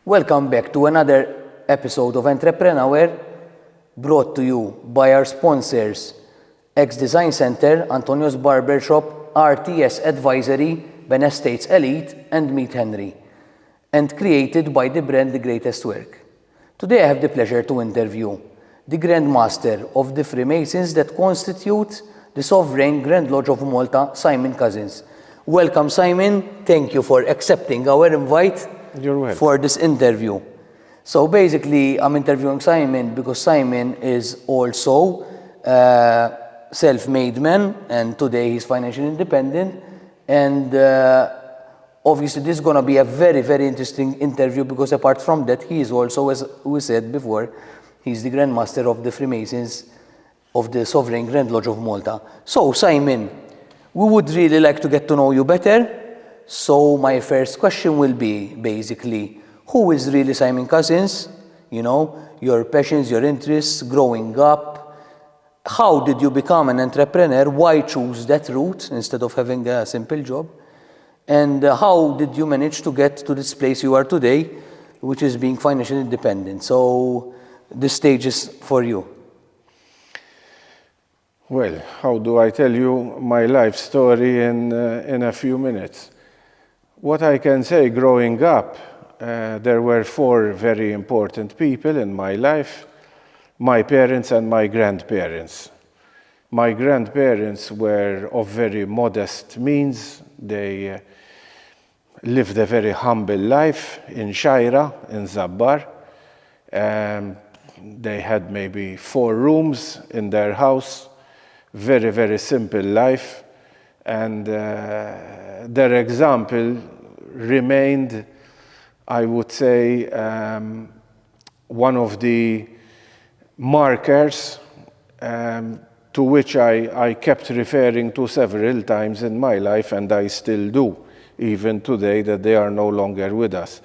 Welcome back to another episode of Entrepreneur, brought to you by our sponsors, X Design Center, Antonio's Barbershop, RTS Advisory, Ben Estates Elite, and Meet Henry, and created by the brand The Greatest Work. Today I have the pleasure to interview the grandmaster of the Freemasons that constitute the Sovereign Grand Lodge of Malta, Simon Cusens. Welcome, Simon. Thank you for accepting our invite. You're welcome. For this interview. So basically, I'm interviewing Simon because Simon is also a self-made man, and today he's financially independent. And obviously, this is going to be a very, very interesting interview because apart from that, he is also, as we said before, he's the Grandmaster of the Freemasons of the Sovereign Grand Lodge of Malta. So, Simon, we would really like to get to know you better. So my first question will be basically, who is really Simon Cusens? You know, your passions, your interests, growing up. How did you become an entrepreneur? Why choose that route instead of having a simple job? And how did you manage to get to this place you are today, which is being financially independent? So the stage is for you. Well, how do I tell you my life story in a few minutes? What I can say, growing up, there were four very important people in my life: my parents and my grandparents. My grandparents were of very modest means. They lived a very humble life in Shaira, in Zabbar. They had maybe 4 rooms in their house, very, very simple life. And their example remained, I would say, one of the markers to which I kept referring to several times in my life, and I still do, even today, that they are no longer with us.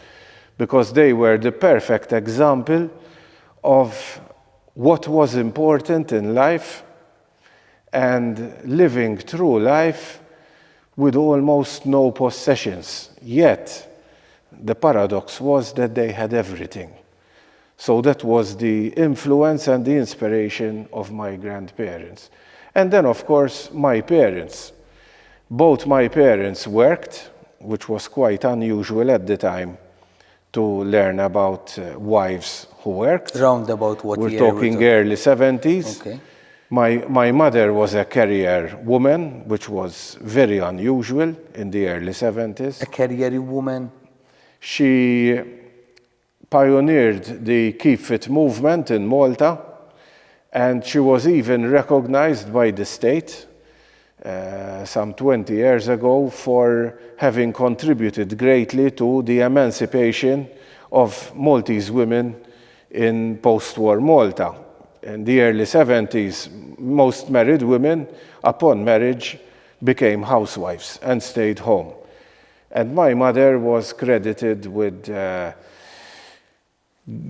Because they were the perfect example of what was important in life and living through life with almost no possessions. Yet, the paradox was that they had everything. So that was the influence and the inspiration of my grandparents. And then, of course, my parents. Both my parents worked, which was quite unusual at the time to learn about wives who worked. Round about what We're year? talking early 70s. Okay. My mother was a career woman, which was very unusual in the early 70s. A career woman. She pioneered the Keep Fit movement in Malta, and she was even recognized by the state some 20 years ago for having contributed greatly to the emancipation of Maltese women in post-war Malta. In the early 70s, most married women, upon marriage, became housewives and stayed home. And my mother was credited with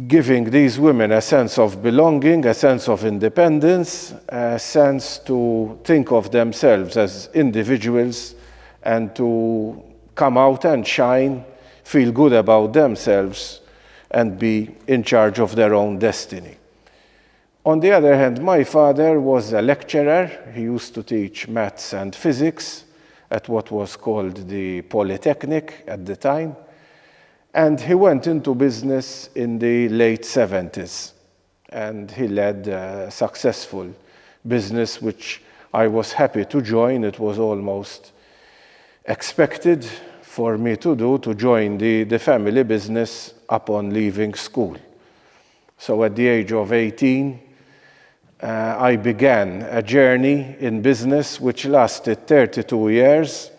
giving these women a sense of belonging, a sense of independence, a sense to think of themselves as individuals and to come out and shine, feel good about themselves, and be in charge of their own destiny. On the other hand, my father was a lecturer. He used to teach maths and physics at what was called the Polytechnic at the time. And he went into business in the late 70s. And he led a successful business, which I was happy to join. It was almost expected for me to do, to join the family business upon leaving school. So at the age of 18, I began a journey in business which lasted 32 years,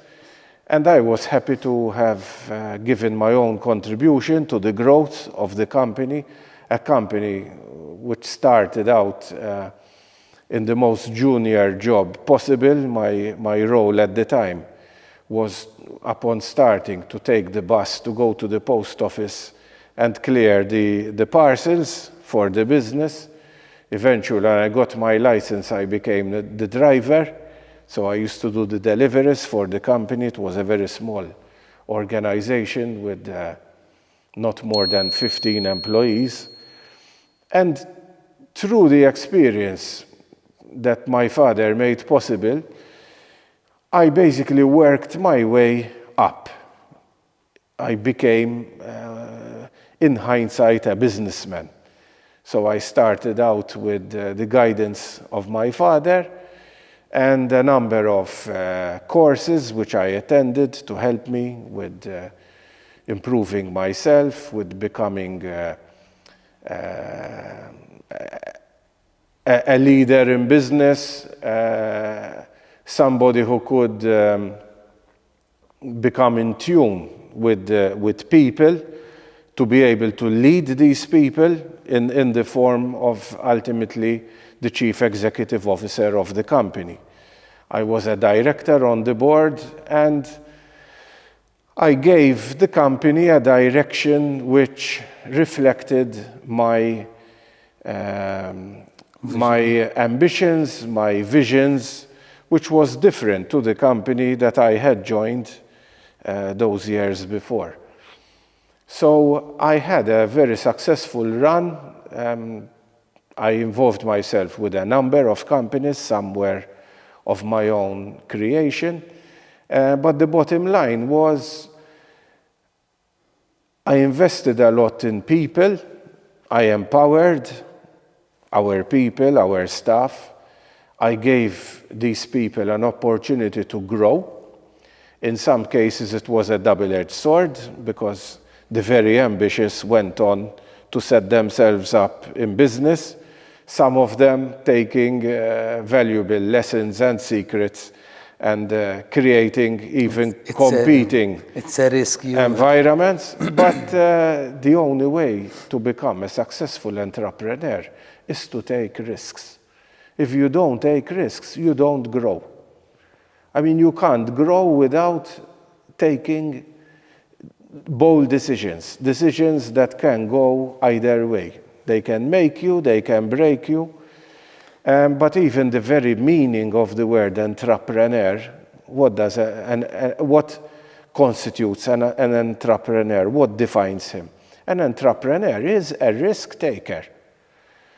and I was happy to have given my own contribution to the growth of the company, a company which started out in the most junior job possible. My role at the time was, upon starting, to take the bus to go to the post office and clear the parcels for the business. Eventually, when I got my license, I became the driver. So I used to do the deliveries for the company. It was a very small organization with not more than 15 employees. And through the experience that my father made possible, I basically worked my way up. I became, in hindsight, a businessman. So I started out with the guidance of my father and a number of courses which I attended to help me with improving myself, with becoming a leader in business, somebody who could become in tune with people, to be able to lead these people in the form of ultimately the chief executive officer of the company. I was a director on the board, and I gave the company a direction which reflected my ambitions, my visions, which was different to the company that I had joined those years before. So I had a very successful run. I involved myself with a number of companies, some were of my own creation. But the bottom line was I invested a lot in people. I empowered our people, our staff. I gave these people an opportunity to grow. In some cases, it was a double-edged sword because the very ambitious went on to set themselves up in business, some of them taking valuable lessons and secrets and creating even competing it's a risk environments. But the only way to become a successful entrepreneur is to take risks. If you don't take risks, you don't grow. I mean, you can't grow without taking bold decisions that can go either way. They can make you, they can break you. But even the very meaning of the word entrepreneur, what constitutes an entrepreneur? What defines him? An entrepreneur is a risk taker.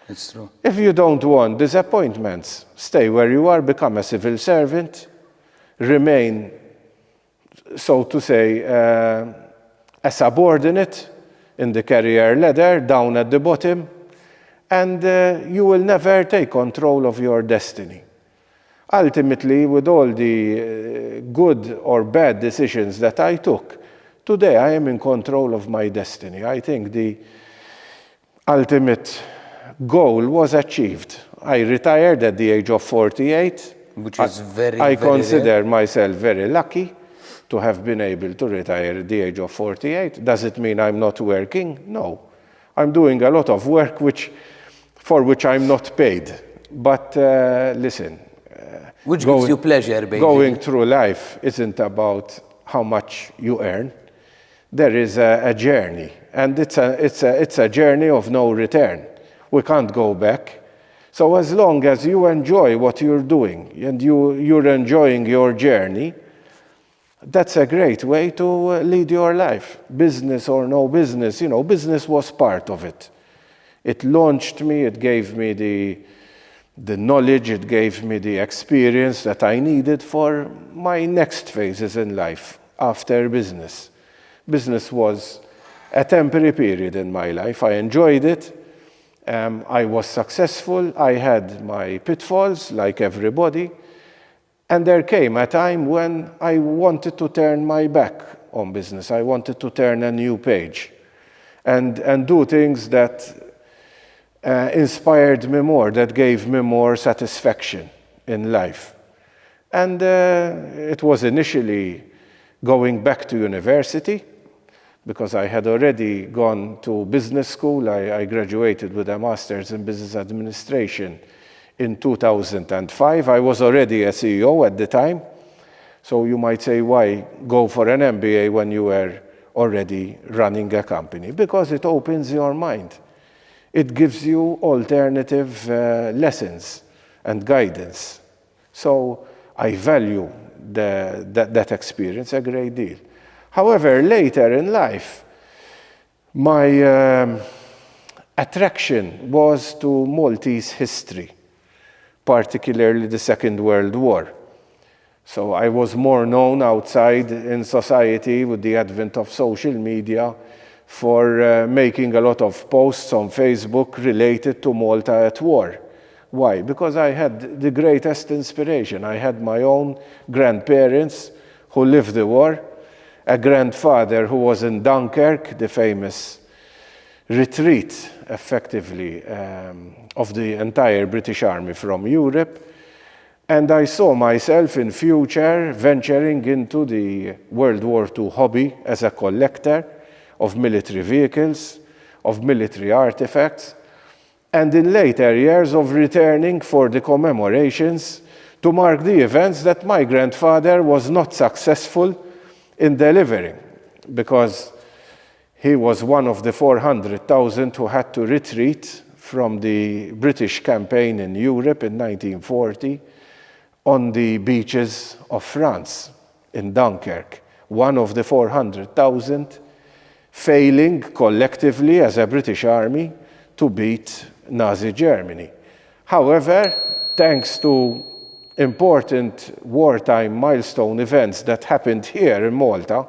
It's true. If you don't want disappointments, stay where you are, become a civil servant, remain, so to say, a subordinate in the career ladder, down at the bottom, and you will never take control of your destiny. Ultimately, with all the good or bad decisions that I took, today I am in control of my destiny. I think the ultimate goal was achieved. I retired at the age of 48. Which is I consider myself very lucky to have been able to retire at the age of 48. Does it mean I'm not working? No. I'm doing a lot of work for which I'm not paid. But listen. Which gives you pleasure, basically. Going through life isn't about how much you earn. There is a journey, and it's a journey of no return. We can't go back. So as long as you enjoy what you're doing and you're enjoying your journey, that's a great way to lead your life. Business or no business, business was part of it. It launched me, it gave me the knowledge, it gave me the experience that I needed for my next phases in life after business. Business was a temporary period in my life. I enjoyed it. I was successful. I had my pitfalls, like everybody. And there came a time when I wanted to turn my back on business. I wanted to turn a new page and do things that inspired me more, that gave me more satisfaction in life. And it was initially going back to university, because I had already gone to business school. I graduated with a master's in business administration in 2005. I was already a CEO at the time. So you might say, why go for an MBA when you were already running a company? Because it opens your mind. It gives you alternative lessons and guidance. So I value that experience a great deal. However, later in life, My attraction was to Maltese history, particularly the Second World War. So I was more known outside in society with the advent of social media for making a lot of posts on Facebook related to Malta at war. Why? Because I had the greatest inspiration. I had my own grandparents who lived the war, a grandfather who was in Dunkirk, the famous retreat, effectively, of the entire British Army from Europe. And I saw myself in future venturing into the World War II hobby as a collector of military vehicles, of military artifacts, and in later years of returning for the commemorations to mark the events that my grandfather was not successful in delivering, because he was one of the 400,000 who had to retreat from the British campaign in Europe in 1940 on the beaches of France, in Dunkirk. One of the 400,000 failing collectively as a British army to beat Nazi Germany. However, thanks to important wartime milestone events that happened here in Malta,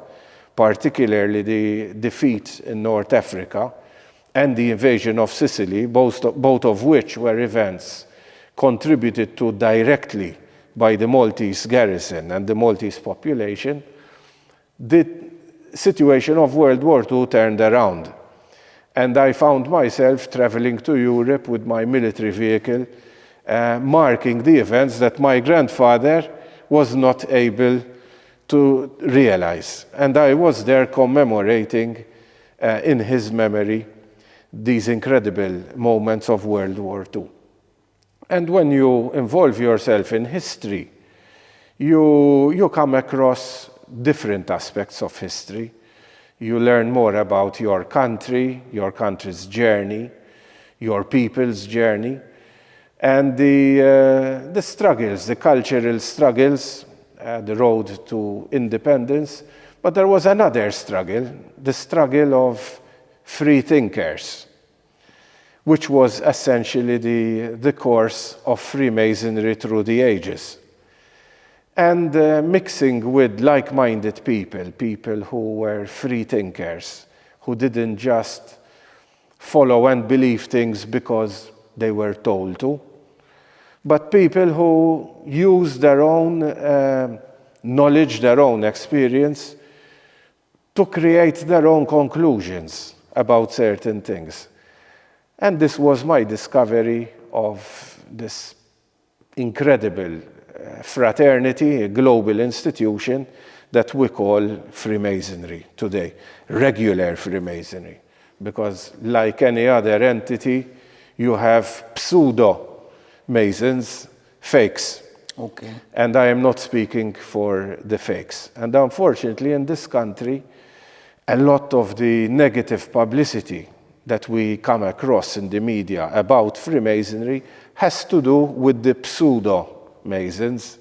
particularly the defeat in North Africa and the invasion of Sicily, both of which were events contributed to directly by the Maltese garrison and the Maltese population, the situation of World War II turned around. And I found myself traveling to Europe with my military vehicle, marking the events that my grandfather was not able to realize. And I was there commemorating in his memory these incredible moments of World War II. And when you involve yourself in history, you come across different aspects of history. You learn more about your country, your country's journey, your people's journey, and the struggles, the cultural struggles, the road to independence. But there was another struggle, the struggle of free thinkers, which was essentially the course of Freemasonry through the ages. And mixing with like-minded people who were free thinkers, who didn't just follow and believe things because they were told to, but people who used their own knowledge, their own experience, to create their own conclusions about certain things. And this was my discovery of this incredible fraternity, a global institution that we call Freemasonry today, regular Freemasonry. Because like any other entity, you have pseudo-Masons, fakes. Okay. And I am not speaking for the fakes. And unfortunately, in this country, a lot of the negative publicity that we come across in the media about Freemasonry has to do with the pseudo-Masons,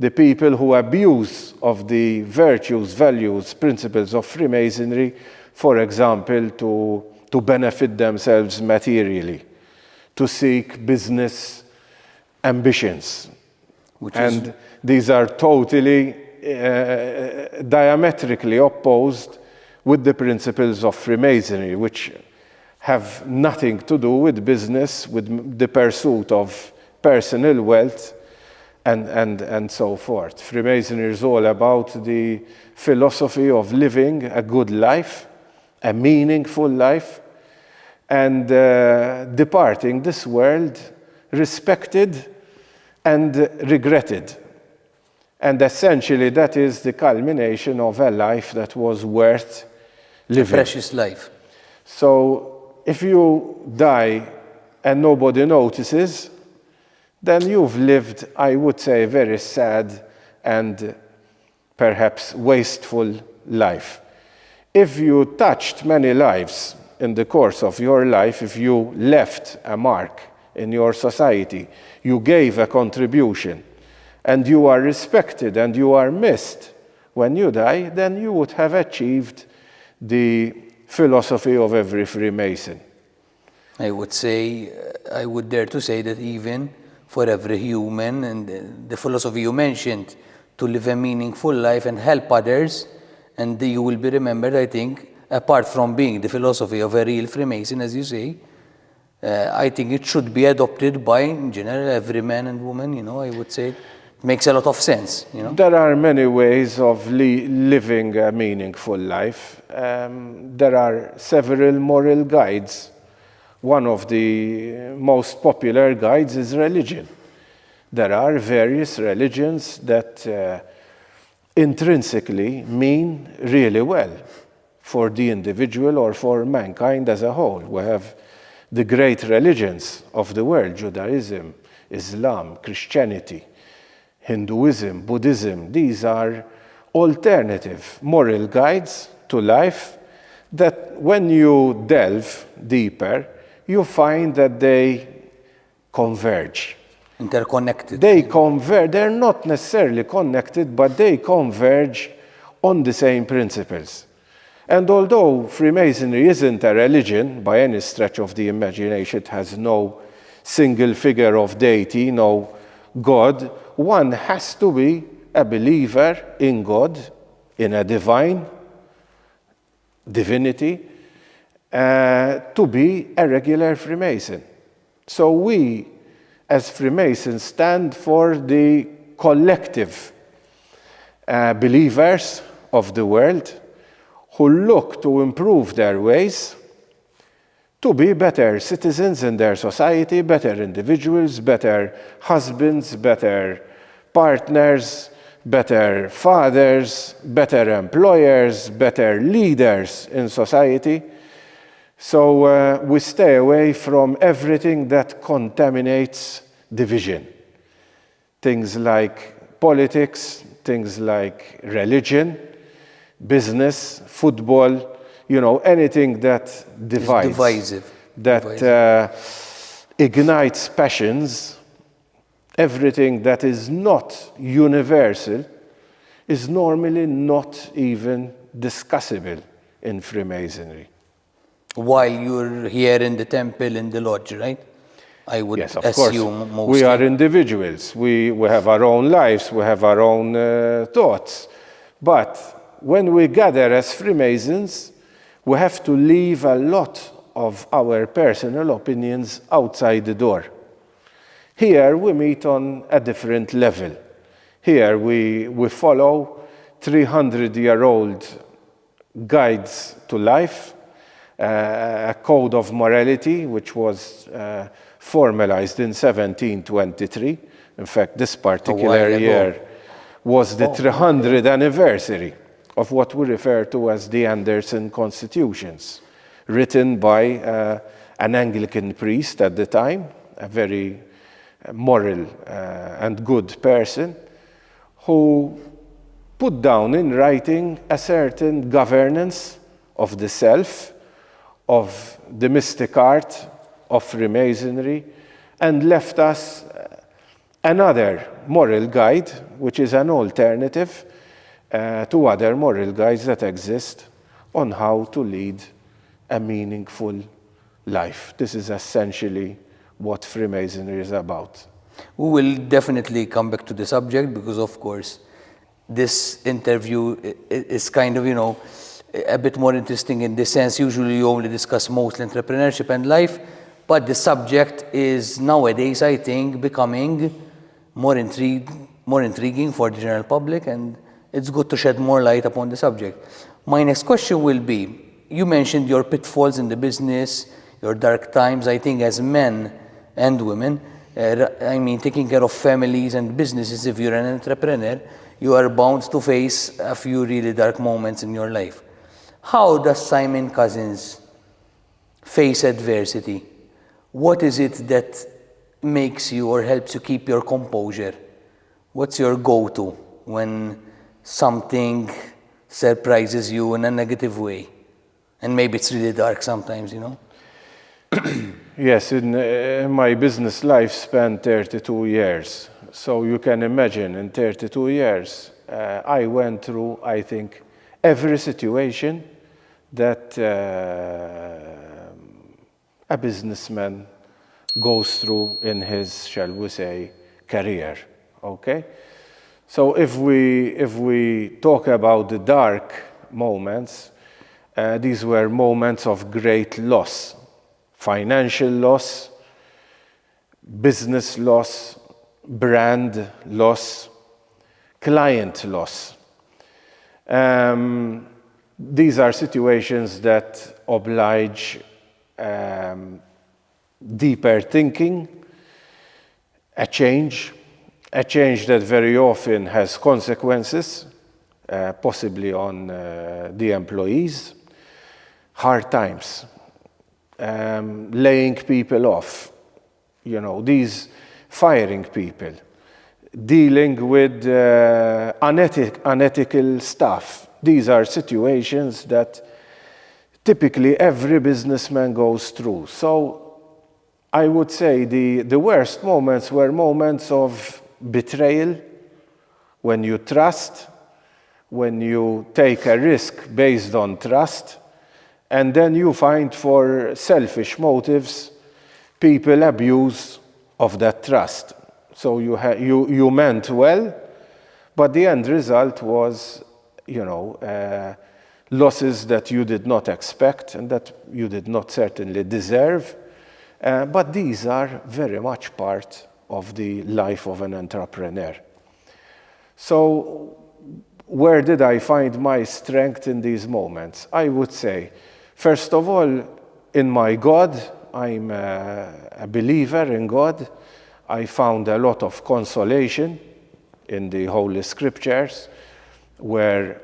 the people who abuse of the virtues, values, principles of Freemasonry, for example, to benefit themselves materially, to seek business ambitions. And these are totally diametrically opposed with the principles of Freemasonry, which have nothing to do with business, with the pursuit of personal wealth, and so forth. Freemasonry is all about the philosophy of living a good life, a meaningful life, and departing this world respected and regretted. And essentially, that is the culmination of a life that was worth living. A precious life. So, if you die and nobody notices, then you've lived, I would say, a very sad and perhaps wasteful life. If you touched many lives in the course of your life, if you left a mark in your society, you gave a contribution, and you are respected and you are missed when you die, then you would have achieved the philosophy of every Freemason. I would say, I would dare to say that even for every human, and the philosophy you mentioned, to live a meaningful life and help others, and you will be remembered, I think, apart from being the philosophy of a real Freemason, as you say, I think it should be adopted by, in general, every man and woman, I would say. It makes a lot of sense, There are many ways of living a meaningful life. There are several moral guides. One of the most popular guides is religion. There are various religions that intrinsically mean really well for the individual or for mankind as a whole. We have the great religions of the world: Judaism, Islam, Christianity, Hinduism, Buddhism. These are alternative moral guides to life that when you delve deeper, you find that they converge. Interconnected. They're not necessarily connected, but they converge on the same principles. And although Freemasonry isn't a religion by any stretch of the imagination, it has no single figure of deity, no God, one has to be a believer in God, in a divinity, to be a regular Freemason. So we, as Freemasons, stand for the collective believers of the world who look to improve their ways, to be better citizens in their society, better individuals, better husbands, better partners, better fathers, better employers, better leaders in society. So we stay away from everything that contaminates division. Things like politics, things like religion, business, football, anything that divides, Divisive. that ignites passions. Everything that is not universal is normally not even discussable in Freemasonry. While you're here in the temple, in the lodge, right? I would Yes, of assume course. mostly. We are individuals. We have our own lives. We have our own thoughts. But when we gather as Freemasons, we have to leave a lot of our personal opinions outside the door. Here we meet on a different level. Here we follow 300-year-old guides to life, a code of morality which was formalized in 1723. In fact, this particular year was the 300th anniversary of what we refer to as the Anderson Constitutions, written by an Anglican priest at the time, a very moral and good person, who put down in writing a certain governance of the self, of the mystic art of Freemasonry, and left us another moral guide, which is an alternative to other moral guides that exist on how to lead a meaningful life. This is essentially what Freemasonry is about. We will definitely come back to the subject because, of course, this interview is kind of, a bit more interesting in the sense usually you only discuss mostly entrepreneurship and life, but the subject is nowadays, I think, becoming more intriguing for the general public, and it's good to shed more light upon the subject. My next question will be, you mentioned your pitfalls in the business, your dark times, I think, as men and women. Taking care of families and businesses, if you're an entrepreneur, you are bound to face a few really dark moments in your life. How does Simon Cusens face adversity? What is it that makes you or helps you keep your composure? What's your go-to when something surprises you in a negative way? And maybe it's really dark sometimes, Yes, in my business life spanned 32 years. So you can imagine in 32 years, I went through, I think, every situation that a businessman goes through in his, shall we say, career, okay? So if we talk about the dark moments, these were moments of great loss, financial loss, business loss, brand loss, client loss. These are situations that oblige deeper thinking, a change that very often has consequences, possibly on the employees, hard times, laying people off, these firing people, dealing with unethical staff. These are situations that typically every businessman goes through. So I would say the worst moments were moments of betrayal, when you trust, when you take a risk based on trust, and then you find for selfish motives, people abuse of that trust. So you meant well, but the end result was, losses that you did not expect and that you did not certainly deserve. But these are very much part of the life of an entrepreneur. So where did I find my strength in these moments? I would say, first of all, in my God. I'm a believer in God. I found a lot of consolation in the Holy Scriptures, where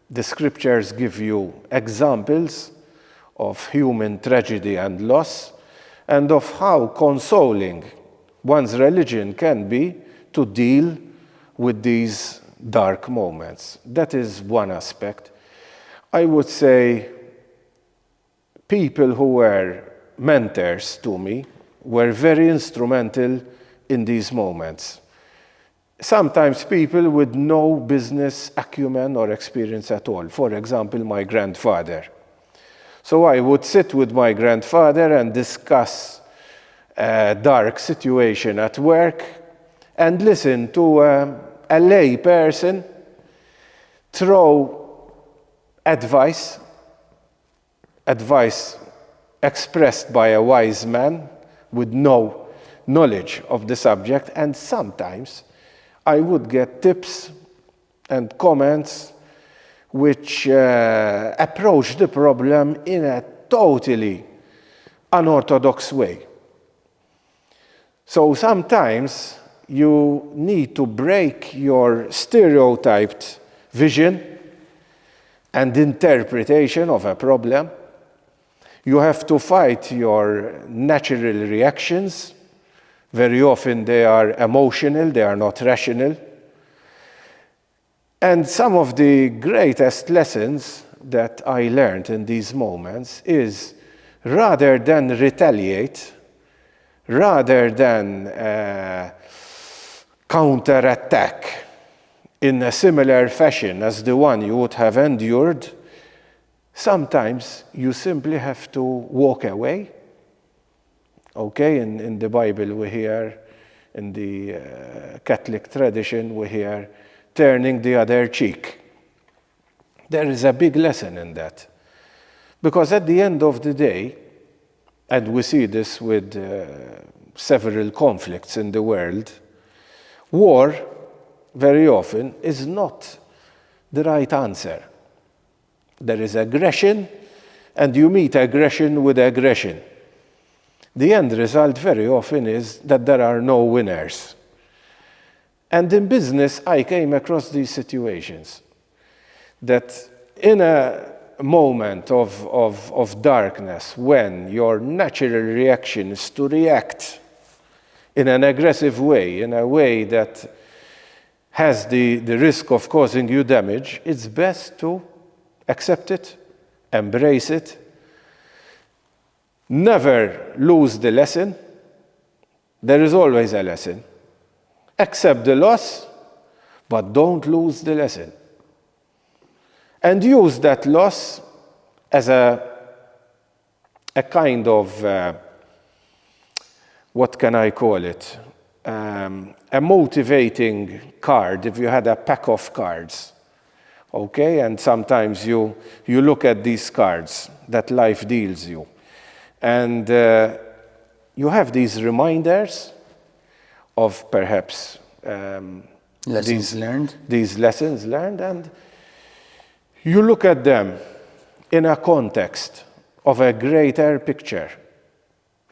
the Scriptures give you examples of human tragedy and loss, and of how consoling one's religion can be to deal with these dark moments. That is one aspect. I would say people who were mentors to me were very instrumental in these moments. Sometimes people with no business acumen or experience at all. For example, my grandfather. So I would sit with my grandfather and discuss a dark situation at work and listen to a lay person throw advice expressed by a wise man with no knowledge of the subject, and sometimes I would get tips and comments which approach the problem in a totally unorthodox way. So sometimes you need to break your stereotyped vision and interpretation of a problem. You have to fight your natural reactions. Very often they are emotional, they are not rational. And some of the greatest lessons that I learned in these moments is, rather than retaliate, rather than counterattack in a similar fashion as the one you would have endured, sometimes you simply have to walk away. Okay, in the Bible we hear, in the Catholic tradition we hear, turning the other cheek. There is a big lesson in that. Because at the end of the day, and we see this with several conflicts in the world, war very often is not the right answer. There is aggression, and you meet aggression with aggression. The end result very often is that there are no winners. And in business, I came across these situations that in a moment of darkness, when your natural reaction is to react in an aggressive way, in a way that has the risk of causing you damage, it's best to accept it, embrace it, never lose the lesson. There is always a lesson. Accept the loss, but don't lose the lesson. And use that loss as a kind of, what can I call it? A motivating card, if you had a pack of cards. Okay, and sometimes you look at these cards that life deals you. And you have these reminders of perhaps Lessons learned. These lessons learned, and you look at them in a context of a greater picture.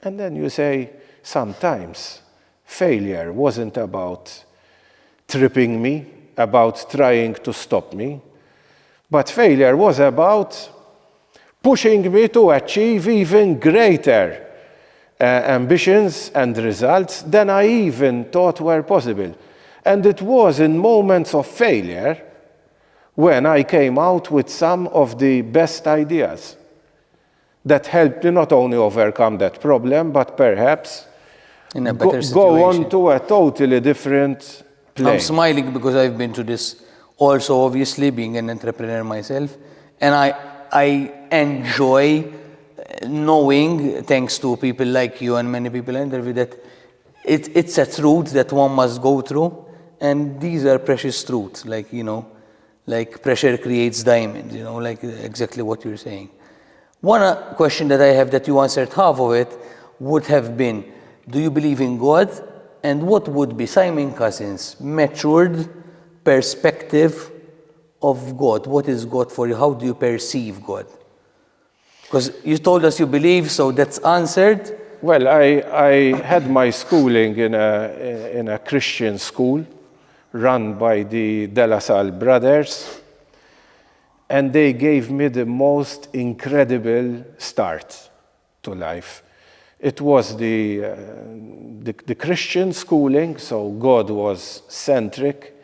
And then you say, sometimes failure wasn't about tripping me, about trying to stop me, but failure was about pushing me to achieve even greater ambitions and results than I even thought were possible. And it was in moments of failure when I came out with some of the best ideas that helped me not only overcome that problem, but perhaps In a better go on situation. to a totally different I'm place. smiling because I've been to this also, obviously, being an entrepreneur myself. And I enjoy knowing, thanks to people like you and many people I interview, that it's a truth that one must go through. And these are precious truths, like, like pressure creates diamonds, like exactly what you're saying. One question that I have that you answered half of it would have been, do you believe in God? And what would be Simon Cusens' matured perspective of God? What is God for you? How do you perceive God? Because you told us you believe, so that's answered. Well, I had my schooling in a Christian school run by the De La Salle brothers, and they gave me the most incredible start to life. It was the Christian schooling, so God was centric,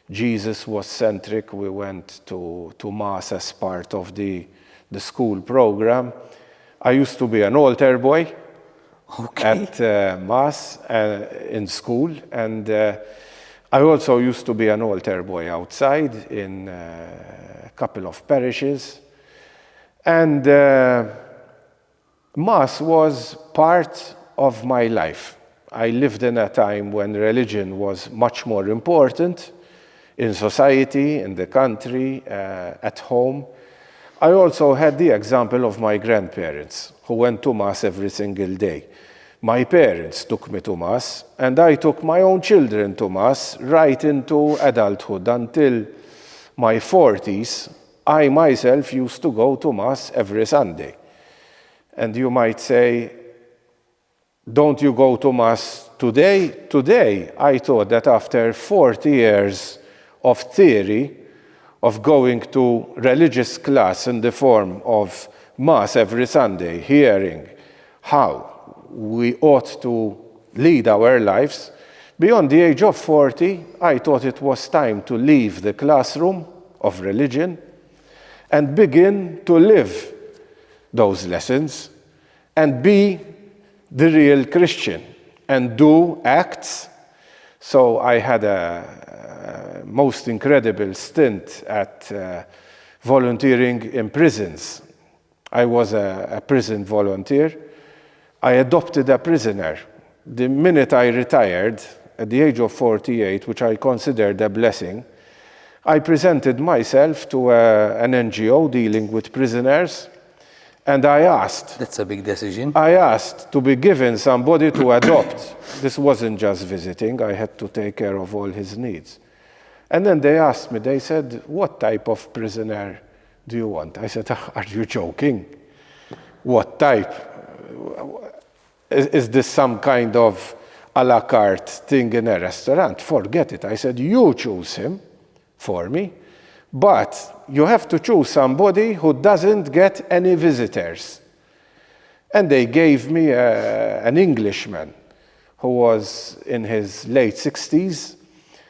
Jesus was centric. We went to Mass as part of the school program. I used to be an altar boy at Mass in school, and I also used to be an altar boy outside in a couple of parishes. And Mass was part of my life. I lived in a time when religion was much more important in society, in the country, at home. I also had the example of my grandparents who went to Mass every single day. My parents took me to Mass, and I took my own children to Mass right into adulthood until my 40s. I myself used to go to Mass every Sunday. And you might say, don't you go to Mass today? Today, I thought that after 40 years of theory, of going to religious class in the form of Mass every Sunday, hearing how we ought to lead our lives, beyond the age of 40, I thought it was time to leave the classroom of religion and begin to live those lessons and be the real Christian and do acts. So I had a most incredible stint at volunteering in prisons. I was a prison volunteer. I adopted a prisoner. The minute I retired, at the age of 48, which I considered a blessing, I presented myself to an NGO dealing with prisoners, and I asked. That's a big decision. I asked to be given somebody to adopt. This wasn't just visiting, I had to take care of all his needs. And then they asked me, they said, what type of prisoner do you want? I said, are you joking? What type? Is this some kind of a la carte thing in a restaurant? Forget it. I said, you choose him for me, but you have to choose somebody who doesn't get any visitors. And they gave me an Englishman who was in his late 60s,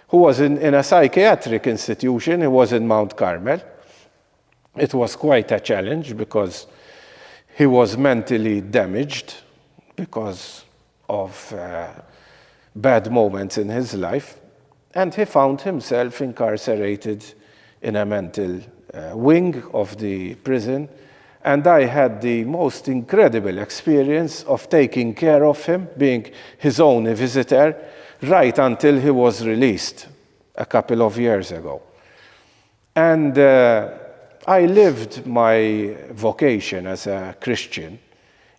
who was in a psychiatric institution. He was in Mount Carmel. It was quite a challenge because he was mentally damaged because of bad moments in his life. And he found himself incarcerated in a mental wing of the prison. And I had the most incredible experience of taking care of him, being his only visitor, right until he was released a couple of years ago. And I lived my vocation as a Christian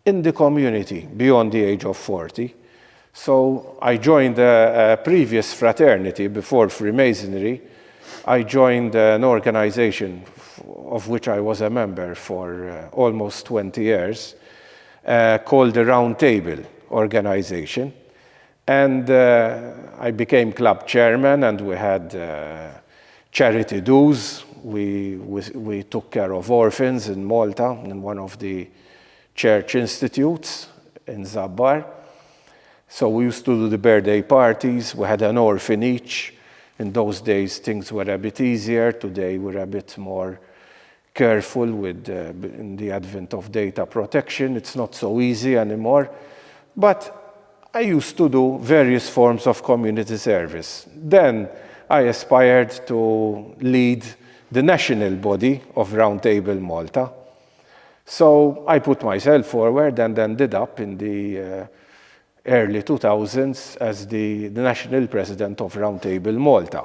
in the community beyond the age of 40. So I joined a previous fraternity before Freemasonry. I joined an organization of which I was a member for almost 20 years, called the Round Table Organization. And I became club chairman, and we had charity dues. We took care of orphans in Malta, in one of the church institutes in Zabbar. So we used to do the birthday parties. We had an orphan each. In those days, things were a bit easier. Today, we're a bit more careful with in the advent of data protection. It's not so easy anymore. But I used to do various forms of community service. Then I aspired to lead the national body of Round Table Malta. So I put myself forward and ended up in the early 2000s as the national president of Round Table Malta,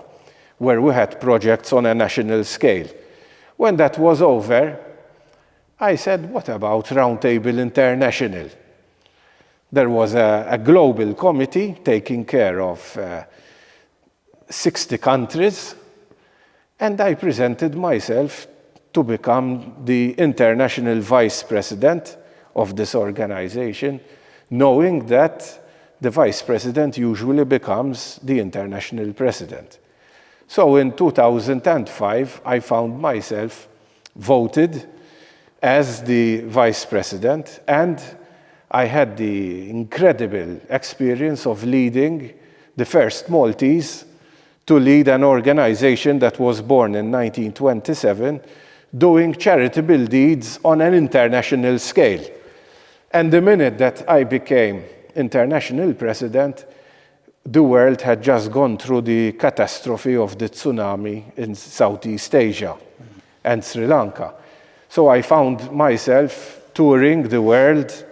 where we had projects on a national scale. When that was over, I said, what about Round Table International? There was a global committee taking care of 60 countries, and I presented myself to become the international vice president of this organization, knowing that the vice president usually becomes the international president. So in 2005, I found myself voted as the vice president, and I had the incredible experience of leading the first Maltese to lead an organization that was born in 1927, doing charitable deeds on an international scale. And the minute that I became international president, the world had just gone through the catastrophe of the tsunami in Southeast Asia and Sri Lanka. So I found myself touring the world,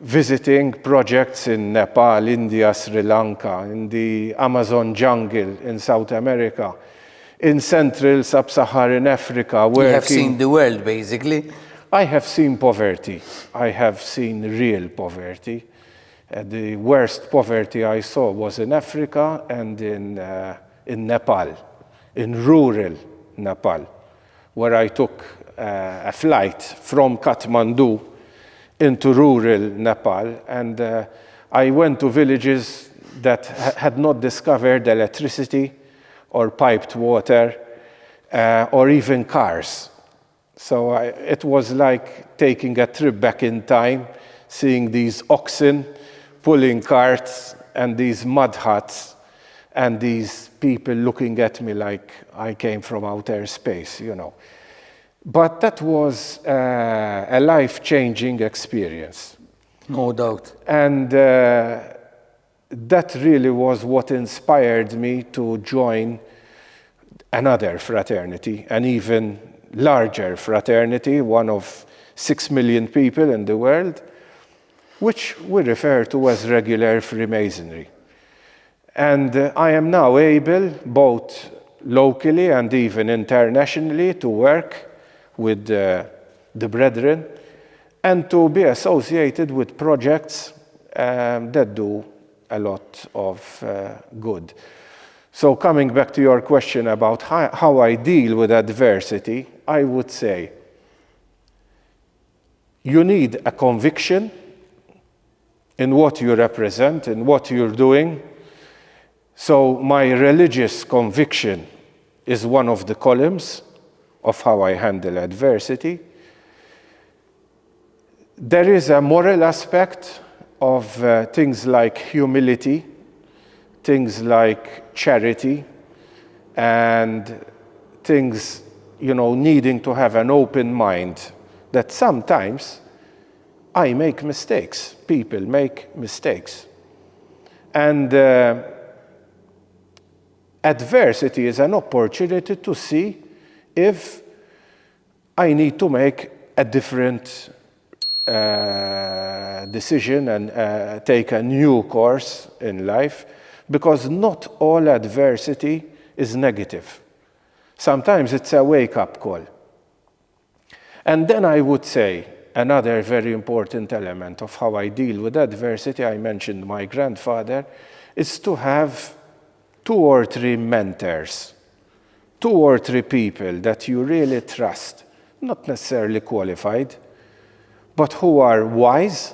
visiting projects in Nepal, India, Sri Lanka, in the Amazon jungle in South America, in Central Sub-Saharan Africa. You have seen the world, basically. I have seen poverty. I have seen real poverty. The worst poverty I saw was in Africa and in Nepal, in rural Nepal, where I took a flight from Kathmandu into rural Nepal, and I went to villages that had not discovered electricity or piped water or even cars. So it was like taking a trip back in time, seeing these oxen pulling carts and these mud huts and these people looking at me like I came from outer space, you know. But that was a life-changing experience. No doubt. And that really was what inspired me to join another fraternity, an even larger fraternity, one of 6 million people in the world, which we refer to as regular Freemasonry. And I am now able, both locally and even internationally, to work with the brethren and to be associated with projects that do a lot of good. So coming back to your question about how I deal with adversity, I would say you need a conviction in what you represent, in what you're doing. So my religious conviction is one of the columns of how I handle adversity. There is a moral aspect of things like humility, things like charity, and things, needing to have an open mind, that sometimes I make mistakes. People make mistakes. And adversity is an opportunity to see if I need to make a different decision and take a new course in life, because not all adversity is negative. Sometimes it's a wake-up call. And then I would say another very important element of how I deal with adversity, I mentioned my grandfather, is to have 2 or 3 mentors, 2 or 3 people that you really trust, not necessarily qualified, but who are wise,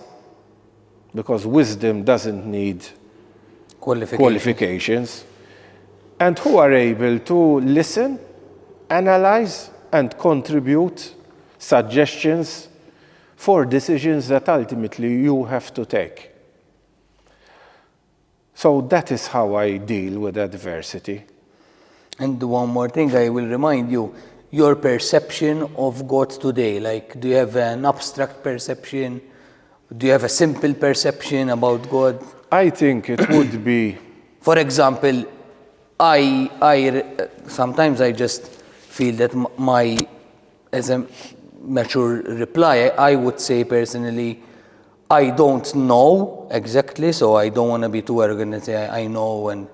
because wisdom doesn't need qualifications, and who are able to listen, analyze, and contribute suggestions for decisions that ultimately you have to take. So that is how I deal with adversity. And one more thing, I will remind you, your perception of God today, like, do you have an abstract perception? Do you have a simple perception about God? I think it would be... For example, sometimes I just feel that as a mature reply, I would say personally, I don't know exactly, so I don't want to be too arrogant and say I know, and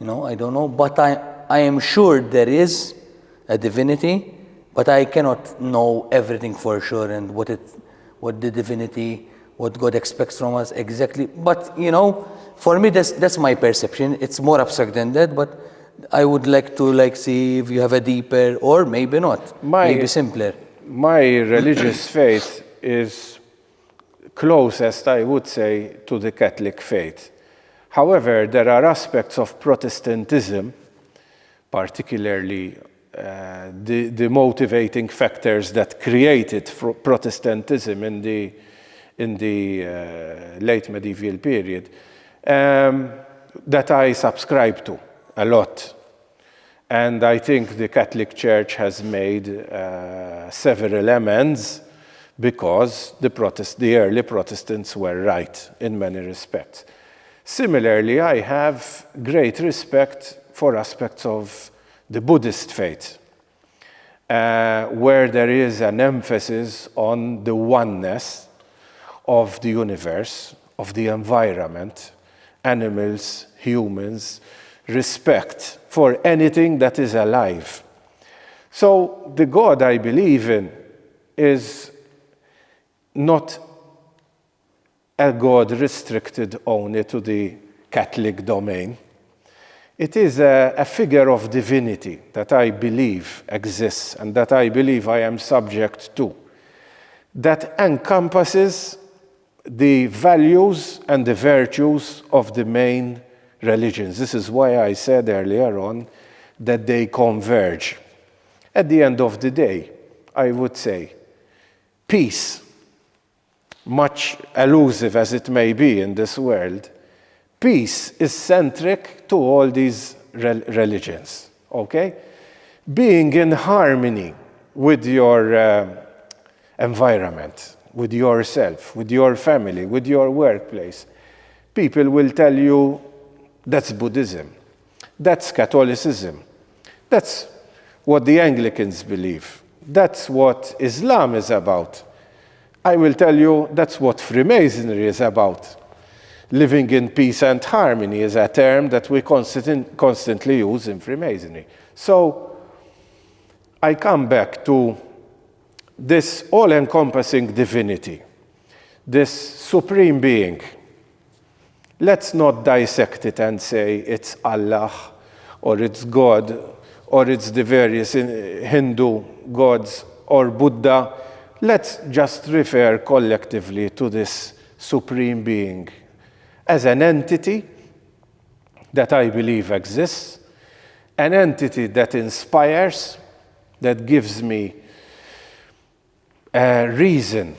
I don't know, but I am sure there is a divinity, but I cannot know everything for sure, and what the divinity, what God expects from us exactly. But for me, that's my perception. It's more abstract than that, but I would like to see if you have a deeper, or maybe not, maybe simpler. My religious faith is closest, I would say, to the Catholic faith. However, there are aspects of Protestantism, particularly the motivating factors that created Protestantism in the late medieval period, that I subscribe to a lot. And I think the Catholic Church has made several amends, because the early Protestants were right in many respects. Similarly, I have great respect for aspects of the Buddhist faith, where there is an emphasis on the oneness of the universe, of the environment, animals, humans, respect for anything that is alive. So the God I believe in is not a God restricted only to the Catholic domain. It is a figure of divinity that I believe exists and that I believe I am subject to, that encompasses the values and the virtues of the main religions. This is why I said earlier on that they converge. At the end of the day, I would say peace, much elusive as it may be in this world, peace is centric to all these religions, okay? Being in harmony with your environment, with yourself, with your family, with your workplace. People will tell you that's Buddhism, that's Catholicism, that's what the Anglicans believe, that's what Islam is about. I will tell you that's what Freemasonry is about. Living in peace and harmony is a term that we constantly use in Freemasonry. So I come back to this all-encompassing divinity, this supreme being. Let's not dissect it and say it's Allah, or it's God, or it's the various Hindu gods, or Buddha. Let's just refer collectively to this supreme being as an entity that I believe exists, an entity that inspires, that gives me a reason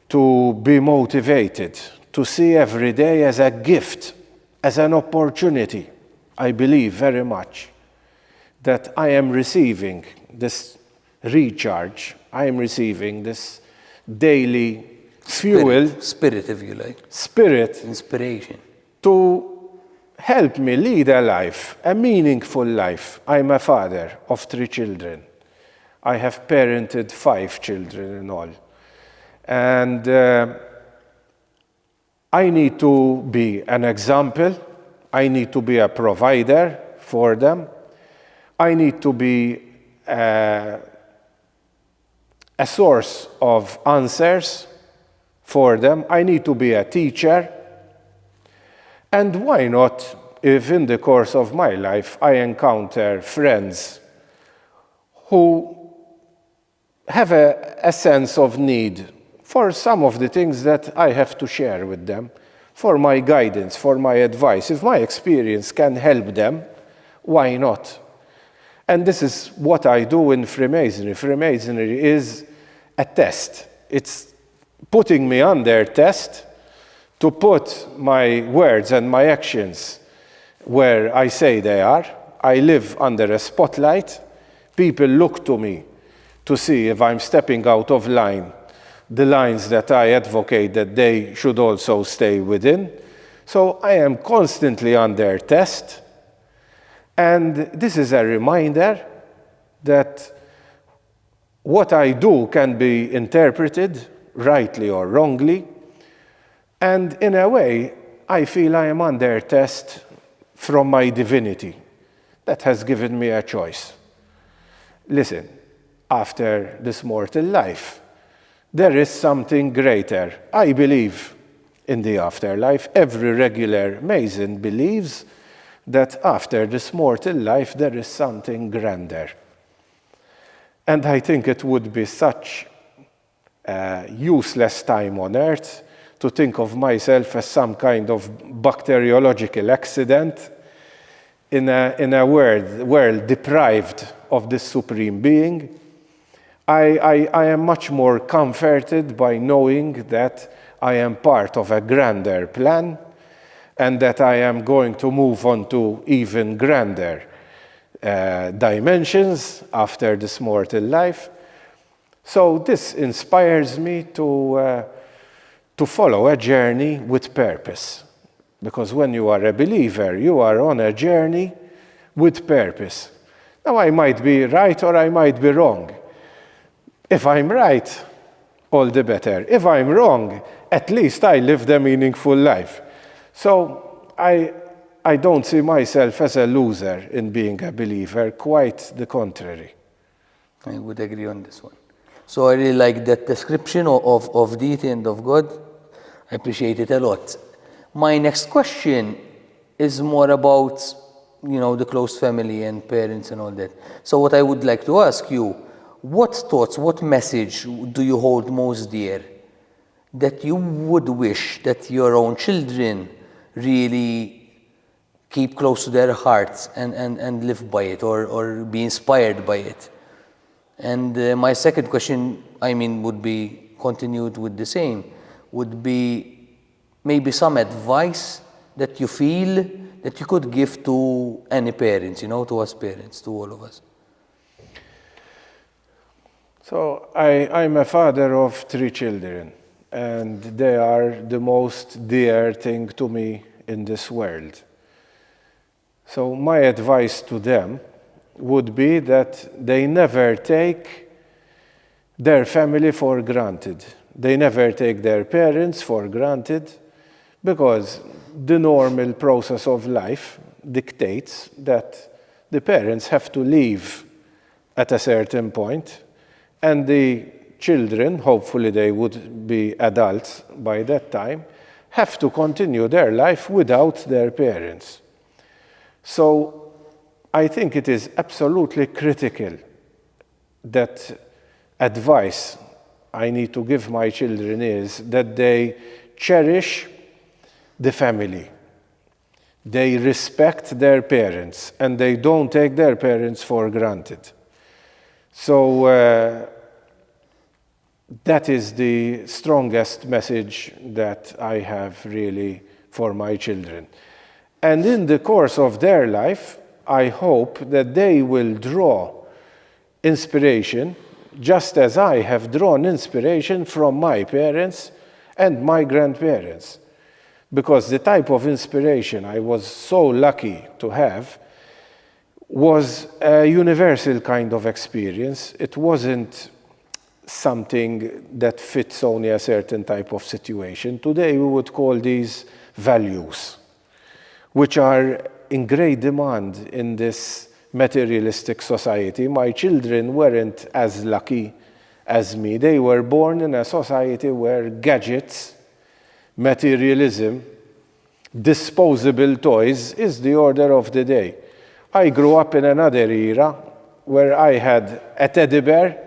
to be motivated, to see every day as a gift, as an opportunity. I believe very much that I am receiving this recharge, I am receiving this daily fuel. Spirit, if you like. Spirit. Inspiration. To help me lead a life, a meaningful life. I'm a father of 3 children. I have parented 5 children in all. And I need to be an example. I need to be a provider for them. I need to be a source of answers for them. I need to be a teacher. And why not, if in the course of my life I encounter friends who have a sense of need for some of the things that I have to share with them, for my guidance, for my advice. If my experience can help them, why not? And this is what I do in Freemasonry. Freemasonry is a test. It's putting me under test to put my words and my actions where I say they are. I live under a spotlight. People look to me to see if I'm stepping out of line, the lines that I advocate that they should also stay within. So I am constantly under test. And this is a reminder that what I do can be interpreted rightly or wrongly. And in a way, I feel I am under test from my divinity that has given me a choice. Listen, after this mortal life, there is something greater. I believe in the afterlife. Every regular Mason believes that after this mortal life, there is something grander. And I think it would be such a useless time on earth to think of myself as some kind of bacteriological accident in a world deprived of this supreme being. I am much more comforted by knowing that I am part of a grander plan and that I am going to move on to even grander dimensions after this mortal life. So this inspires me to follow a journey with purpose. Because when you are a believer, you are on a journey with purpose. Now, I might be right or I might be wrong. If I'm right, all the better. If I'm wrong, at least I lived a meaningful life. So I don't see myself as a loser in being a believer, quite the contrary. I would agree on this one. So I really like that description of deity and of God. I appreciate it a lot. My next question is more about, the close family and parents and all that. So what I would like to ask you, what thoughts, what message do you hold most dear that you would wish that your own children really keep close to their hearts and live by it or be inspired by it? And my second question, would be continued with the same, would be maybe some advice that you feel that you could give to any parents, to us parents, to all of us. So I'm a father of 3 children, and they are the most dear thing to me in this world. So my advice to them would be that they never take their family for granted. They never take their parents for granted, because the normal process of life dictates that the parents have to leave at a certain point, and the children, hopefully they would be adults by that time, have to continue their life without their parents. So I think it is absolutely critical that advice I need to give my children is that they cherish the family. They respect their parents and they don't take their parents for granted. So that is the strongest message that I have really for my children. And in the course of their life, I hope that they will draw inspiration, just as I have drawn inspiration from my parents and my grandparents. Because the type of inspiration I was so lucky to have was a universal kind of experience. It wasn't something that fits only a certain type of situation. Today we would call these values, which are in great demand in this materialistic society. My children weren't as lucky as me. They were born in a society where gadgets, materialism, disposable toys is the order of the day. I grew up in another era where I had a teddy bear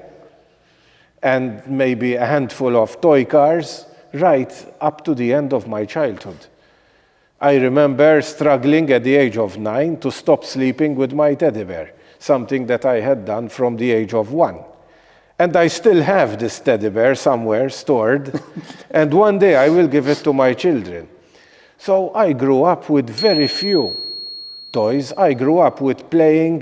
and maybe a handful of toy cars right up to the end of my childhood. I remember struggling at the age of 9 to stop sleeping with my teddy bear, something that I had done from the age of 1. And I still have this teddy bear somewhere stored, and one day I will give it to my children. So I grew up with very few toys. I grew up with playing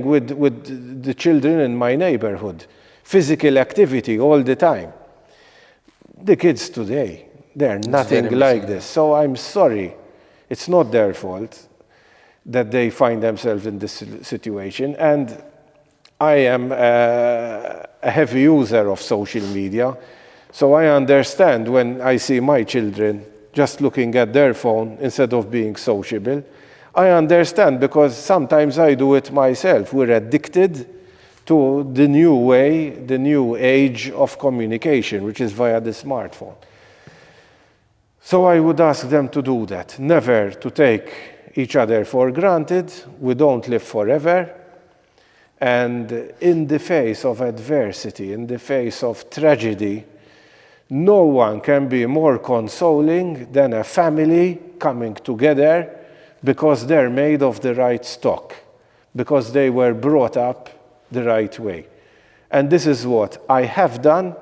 with the children in my neighborhood. Physical activity all the time. The kids today, they're nothing like this. So I'm sorry, it's not their fault that they find themselves in this situation. And I am a heavy user of social media, so I understand when I see my children just looking at their phone instead of being sociable. I understand because sometimes I do it myself. We're addicted to the new way, the new age of communication, which is via the smartphone. So I would ask them to do that, never to take each other for granted. We don't live forever. And in the face of adversity, in the face of tragedy, no one can be more consoling than a family coming together because they're made of the right stock, because they were brought up the right way. And this is what I have done,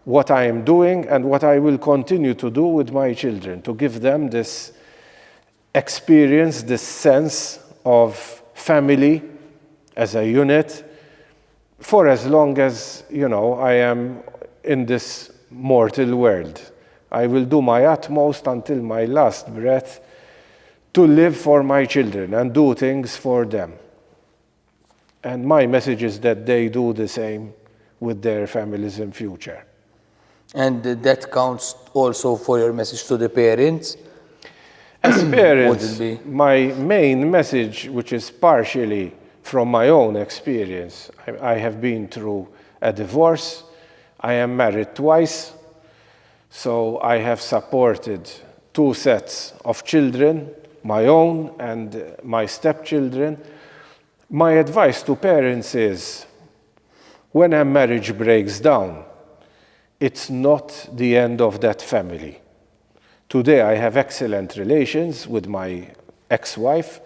what I am doing, and what I will continue to do with my children, to give them this experience, this sense of family as a unit, for as long as, I am in this mortal world. I will do my utmost until my last breath to live for my children and do things for them. And my message is that they do the same with their families in future. And that counts also for your message to the parents? As parents, my main message, which is partially from my own experience, I have been through a divorce. I am married twice, so I have supported 2 sets of children, my own and my stepchildren. My advice to parents is, when a marriage breaks down, it's not the end of that family. Today I have excellent relations with my ex-wife.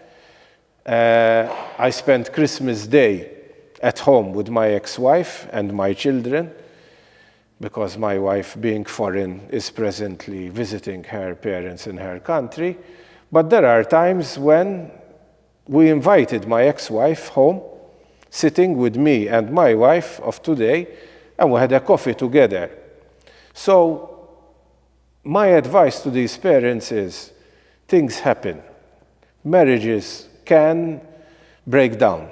I spent Christmas Day at home with my ex-wife and my children, because my wife, being foreign, is presently visiting her parents in her country. But there are times when we invited my ex-wife home, sitting with me and my wife of today, and we had a coffee together. So my advice to these parents is, things happen. Marriages can break down.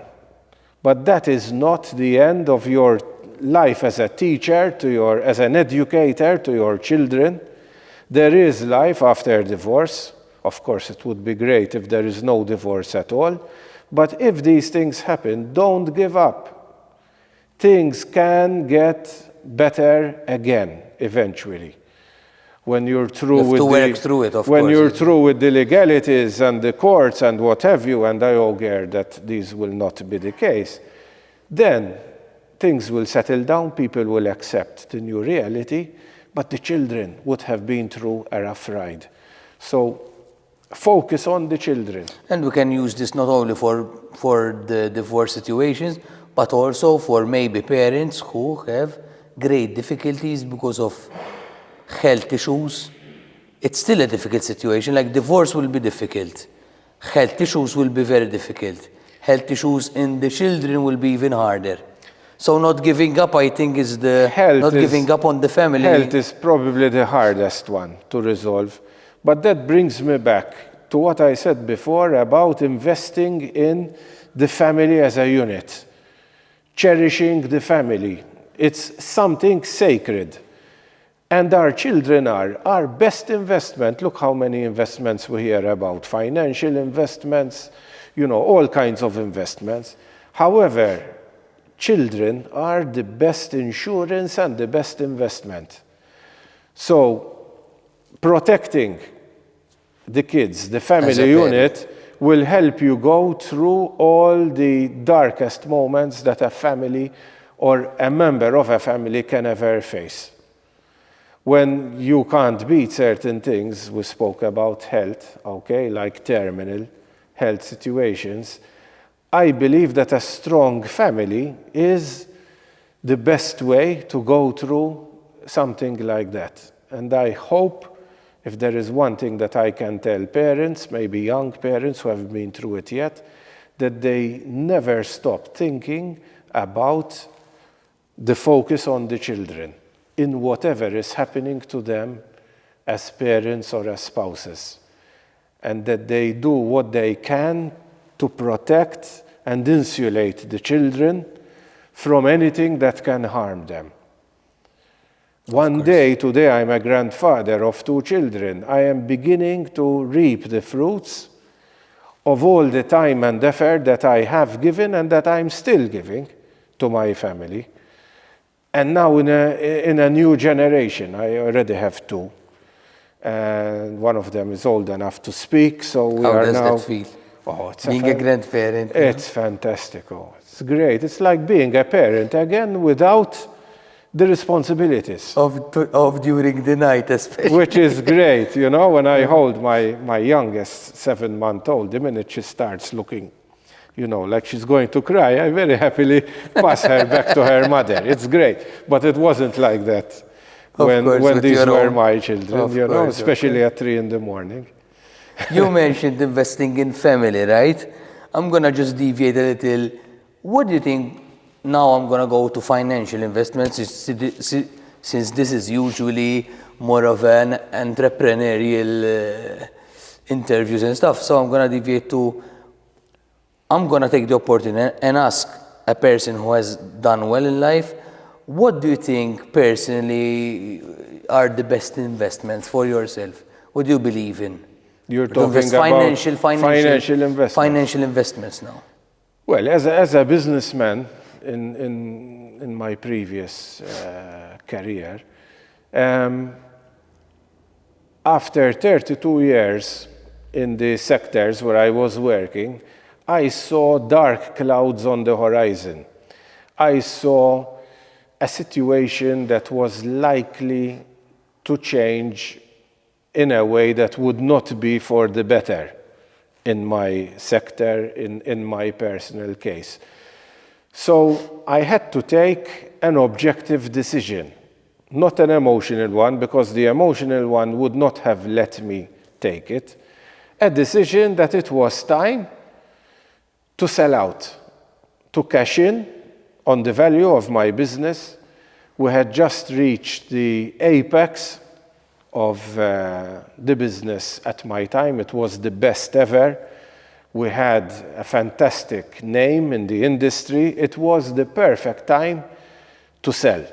But that is not the end of your life as a teacher, as an educator to your children. There is life after divorce. Of course, it would be great if there is no divorce at all. But if these things happen, don't give up. Things can get better again, eventually. When you're through with the legalities and the courts and what have you, and I augur that these will not be the case, then things will settle down, people will accept the new reality, but the children would have been through a rough ride. So focus on the children. And we can use this not only for the divorce situations, but also for maybe parents who have great difficulties because of health issues. It's still a difficult situation. Like divorce will be difficult. Health issues will be very difficult. Health issues in the children will be even harder. So not giving up, I think, is giving up on the family. Health is probably the hardest one to resolve. But that brings me back to what I said before about investing in the family as a unit, cherishing the family. It's something sacred. And our children are our best investment. Look how many investments we hear about, financial investments, all kinds of investments. However, children are the best insurance and the best investment. So protecting the kids, the family unit, will help you go through all the darkest moments that a family or a member of a family can ever face. When you can't beat certain things, we spoke about health, okay, like terminal health situations, I believe that a strong family is the best way to go through something like that. And I hope, if there is one thing that I can tell parents, maybe young parents who haven't been through it yet, that they never stop thinking about the focus on the children in whatever is happening to them as parents or as spouses, and that they do what they can to protect and insulate the children from anything that can harm them. Today I'm a grandfather of 2 children. I am beginning to reap the fruits of all the time and effort that I have given and that I'm still giving to my family. And now in a new generation, I already have 2. And one of them is old enough to speak, so we are now... How does that feel? It's being a grandparent? It's fantastic. It's great. It's like being a parent again without the responsibilities. Of during the night, especially. Which is great, when I hold my youngest 7-month-old, the minute she starts looking, like she's going to cry, I very happily pass her back to her mother. It's great. But it wasn't like that when these were my children, especially at 3 a.m. You mentioned investing in family, right? I'm going to just deviate a little. What do you think? Now I'm going to go to financial investments, since this is usually more of an entrepreneurial interviews and stuff. So I'm going to deviate to, I'm going to take the opportunity and ask a person who has done well in life, what do you think personally are the best investments for yourself? What do you believe in? You're talking about financial investments now. Well, as a businessman, in my previous career, after 32 years in the sectors where I was working, I saw dark clouds on the horizon. I saw a situation that was likely to change in a way that would not be for the better in my sector, in my personal case. So I had to take an objective decision, not an emotional one, because the emotional one would not have let me take it. A decision that it was time to sell out, to cash in on the value of my business. We had just reached the apex of the business at my time. It was the best ever. We had a fantastic name in the industry. It was the perfect time to sell.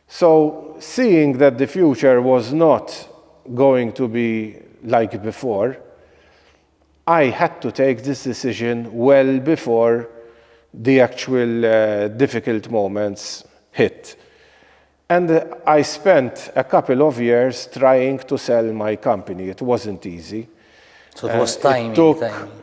So seeing that the future was not going to be like before, I had to take this decision well before the actual difficult moments hit. And I spent a couple of years trying to sell my company. It wasn't easy. So it was timing.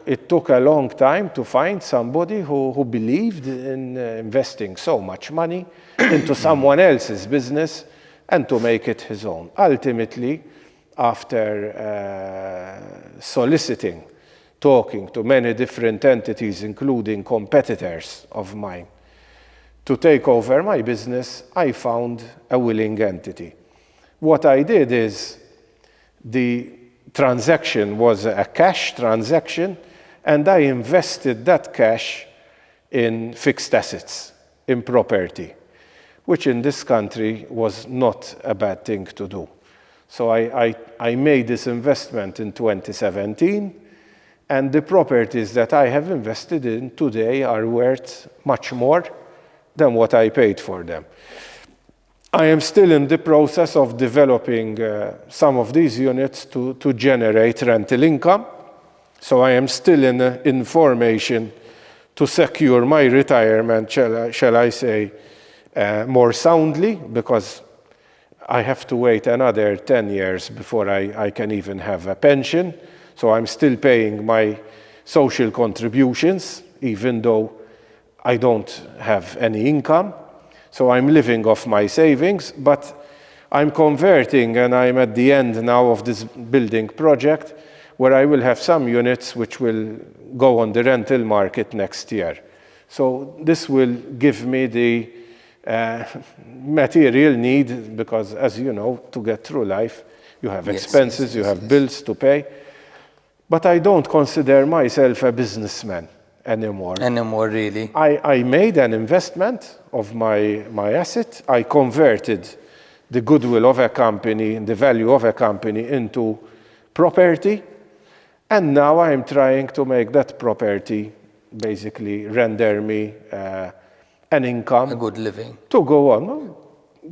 It took a long time to find somebody who believed in investing so much money into someone else's business and to make it his own. Ultimately, after soliciting, talking to many different entities, including competitors of mine, to take over my business, I found a willing entity. What I did is the transaction was a cash transaction, and I invested that cash in fixed assets, in property, which in this country was not a bad thing to do. So I made this investment in 2017, And the properties that I have invested in today are worth much more than what I paid for them. I am still in the process of developing some of these units to generate rental income. So I am still in formation to secure my retirement, shall I say, more soundly, because I have to wait another 10 years before I can even have a pension. So I'm still paying my social contributions, even though I don't have any income. So I'm living off my savings, but I'm converting, and I'm at the end now of this building project, where I will have some units which will go on the rental market next year. So this will give me the material need, because as you know, to get through life, you have expenses, you have bills to pay. But I don't consider myself a businessman anymore. Anymore, really. I made an investment of my asset. I converted the goodwill of a company, the value of a company, into property. And now I am trying to make that property basically render me an income. A good living. To go on.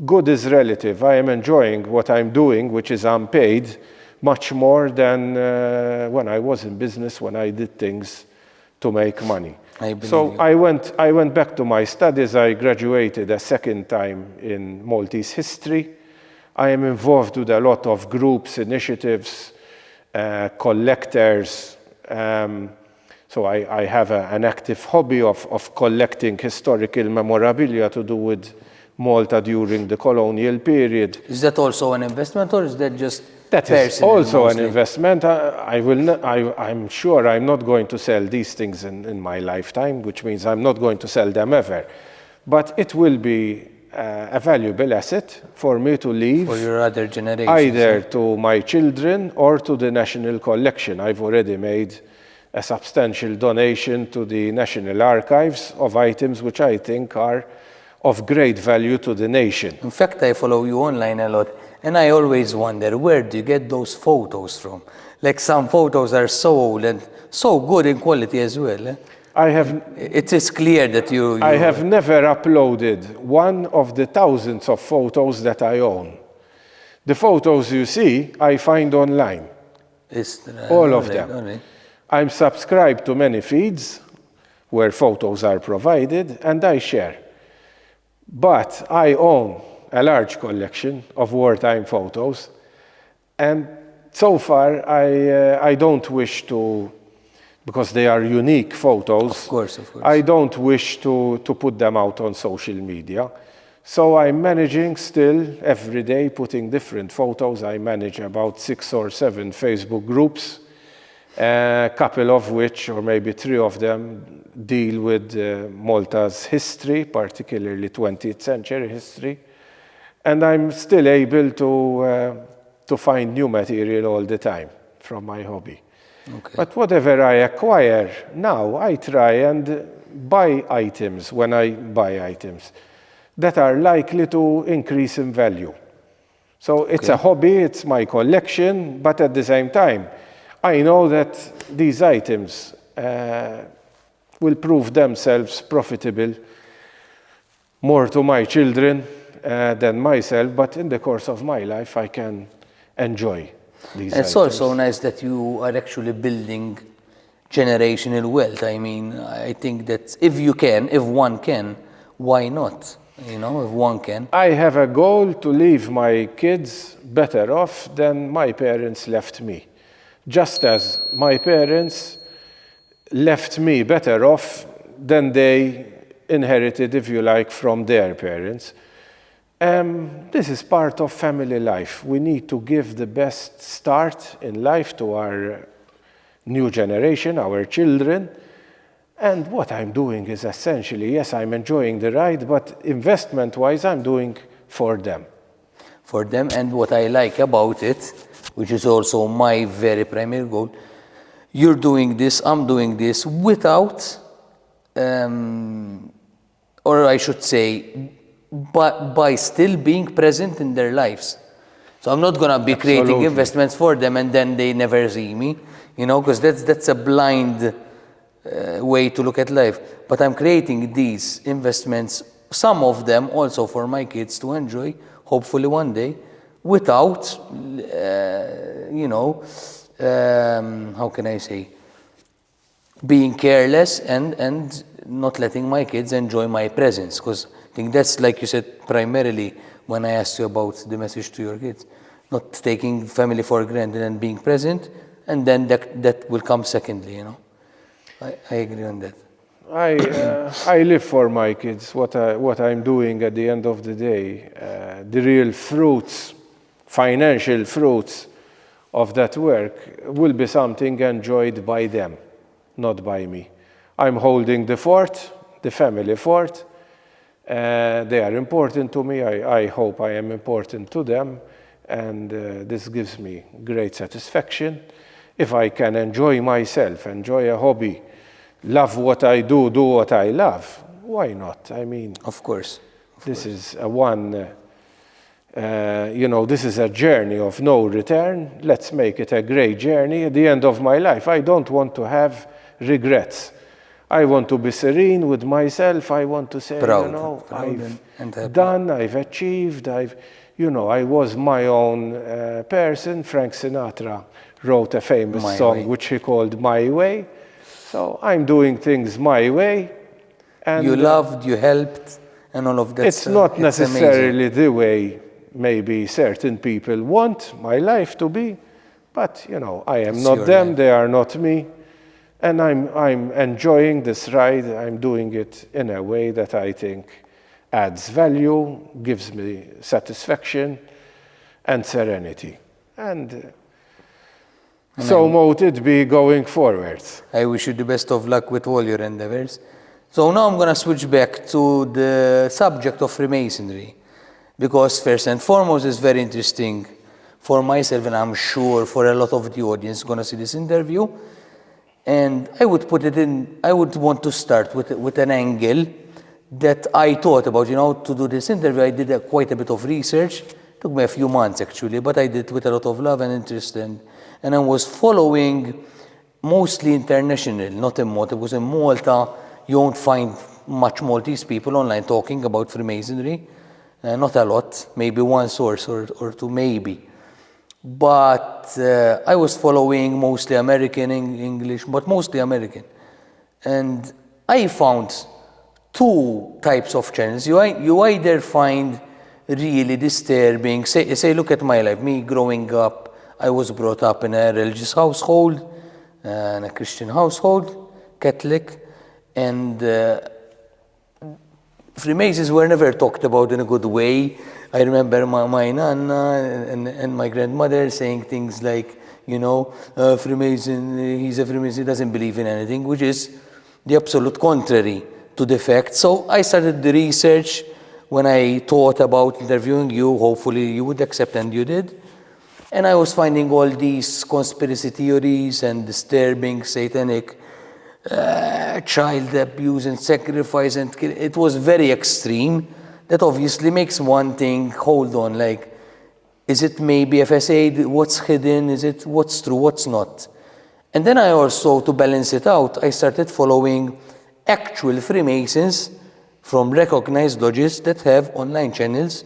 Good is relative. I am enjoying what I'm doing, which is unpaid, much more than when I was in business, when I did things to make money. So I went back to my studies. I graduated a second time in Maltese history. I am involved with a lot of groups, initiatives, collectors. So I have an active hobby of collecting historical memorabilia to do with Malta during the colonial period. Is that also an investment, or is that just that is also an investment? I'm sure I'm not going to sell these things in my lifetime, which means I'm not going to sell them ever. But it will be a valuable asset for me to leave for your other generations, either to my children or to the national collection. I've already made a substantial donation to the National Archives of items which I think are of great value to the nation. In fact, I follow you online a lot, and I always wonder, where do you get those photos from? Like, some photos are so old and so good in quality as well. Eh? It is clear that you I have never uploaded one of the thousands of photos that I own. The photos you see, I find online. All of them. I'm subscribed to many feeds where photos are provided, and I share. But I own a large collection of wartime photos, and so far I don't wish to, because they are unique photos. Of course. I don't wish to put them out on social media. So I'm managing still every day, putting different photos. I manage about 6 or 7 Facebook groups, a couple of which, or maybe 3 of them, deal with Malta's history, particularly 20th century history. And I'm still able to find new material all the time from my hobby. Okay. But whatever I acquire now, I try and buy items, when I buy items, that are likely to increase in value. So it's a hobby, it's my collection, but at the same time, I know that these items will prove themselves profitable more to my children than myself, but in the course of my life, I can enjoy these items. It's also nice that you are actually building generational wealth. I mean, I think that if one can, why not? You know, if one can. I have a goal to leave my kids better off than my parents left me. Just as my parents left me better off than they inherited, if you like, from their parents. This is part of family life. We need to give the best start in life to our new generation, our children. And what I'm doing is essentially, yes, I'm enjoying the ride, but investment-wise, I'm doing for them. For them, and what I like about it, which is also my very primary goal, you're doing this, I'm doing this without, or I should say, by still being present in their lives. So I'm not going to be creating investments for them and then they never see me. because that's a blind way to look at life. But I'm creating these investments, some of them also for my kids to enjoy, hopefully one day, without, how can I say, being careless and not letting my kids enjoy my presence. Because I think that's, like you said, primarily when I asked you about the message to your kids, not taking family for granted and being present, and then that will come secondly, I agree on that. I live for my kids, what I'm doing at the end of the day. The real fruits, financial fruits of that work will be something enjoyed by them, not by me. I'm holding the fort, the family fort. They are important to me. I hope I am important to them. And this gives me great satisfaction. If I can enjoy myself, enjoy a hobby, love what I do what I love, why not? I mean, of course. This is this is a journey of no return. Let's make it a great journey. At the end of my life, I don't want to have regrets. I want to be serene with myself. I want to say, proud I've done, I've achieved, I was my own person. Frank Sinatra wrote a famous song which he called My Way. So I'm doing things my way. And you loved, you helped, and all of that. It's not necessarily the way maybe certain people want my life to be, but I am not them, they are not me. And I'm enjoying this ride. I'm doing it in a way that I think adds value, gives me satisfaction and serenity. And so mote it be going forward. I wish you the best of luck with all your endeavors. So now I'm going to switch back to the subject of Freemasonry, because first and foremost it's very interesting for myself, and I'm sure for a lot of the audience going to see this interview. And I would want to start with an angle that I thought about, to do this interview. I did quite a bit of research. It took me a few months actually, but I did it with a lot of love and interest, and I was following mostly international, not in Malta. Because in Malta, you won't find much Maltese people online talking about Freemasonry. Not a lot, maybe one source or two, maybe. But I was following mostly American, English, but mostly American. And I found two types of channels. You either find really disturbing, say look at my life. Me growing up, I was brought up in a religious household, in a Christian household, Catholic, and Freemasons were never talked about in a good way. I remember my nana and my grandmother saying things like, Freemason, he's a Freemason, he doesn't believe in anything, which is the absolute contrary to the fact. So I started the research. When I thought about interviewing you, hopefully you would accept, and you did. And I was finding all these conspiracy theories and disturbing satanic child abuse and sacrifice, and it was very extreme. That obviously makes one thing, hold on, like, is it maybe FSA, what's hidden, is it what's true, what's not? And then I also, to balance it out, I started following actual Freemasons from recognized lodges that have online channels.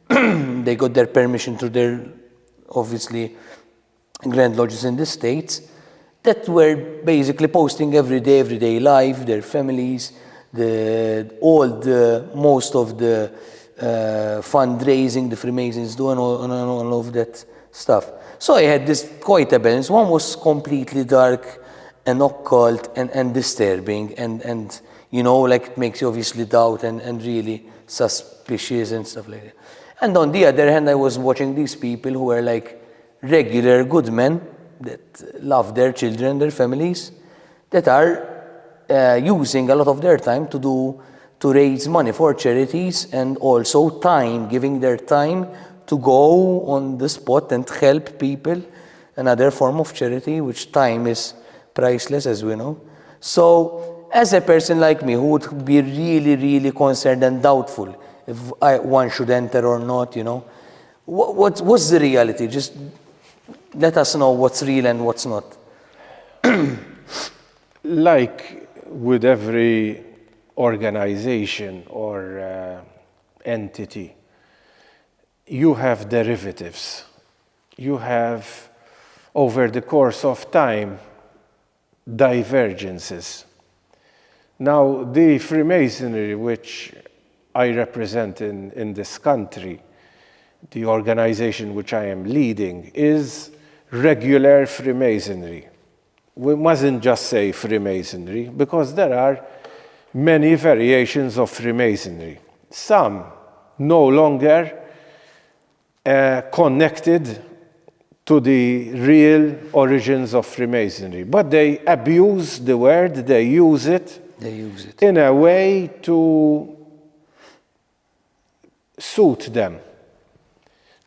They got their permission through their, obviously, grand lodges in the States, that were basically posting everyday life, their families, most of the fundraising the Freemasons do, and all of that stuff. So I had this quite a balance. One was completely dark and occult and disturbing, and like it makes you obviously doubt and really suspicious and stuff like that. And on the other hand, I was watching these people who were like regular good men that love their children, their families, that are using a lot of their time to raise money for charities, and also giving their time to go on the spot and help people, another form of charity, which time is priceless, as we know. So as a person like me, who would be really, really concerned and doubtful if one should enter or not, what's the reality? Just let us know what's real and what's not. like with every organization or entity, you have derivatives. You have, over the course of time, divergences. Now, the Freemasonry, which I represent in this country, the organization which I am leading, is regular Freemasonry. We mustn't just say Freemasonry, because there are many variations of Freemasonry. Some no longer connected to the real origins of Freemasonry, but they abuse the word, they use it in a way to suit them,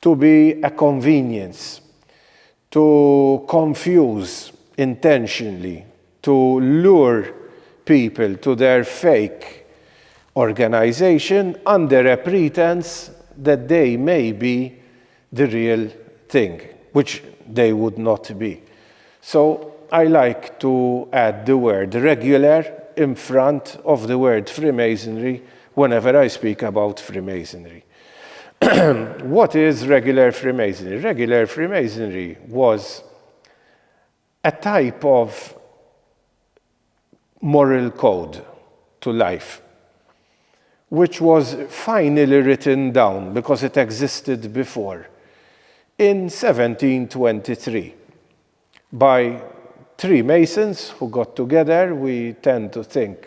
to be a convenience, to confuse intentionally, to lure people to their fake organization under a pretense that they may be the real thing, which they would not be. So I like to add the word regular in front of the word Freemasonry whenever I speak about Freemasonry. What is regular Freemasonry? Regular Freemasonry was a type of moral code to life, which was finally written down because it existed before in 1723 by three Masons who got together. We tend to think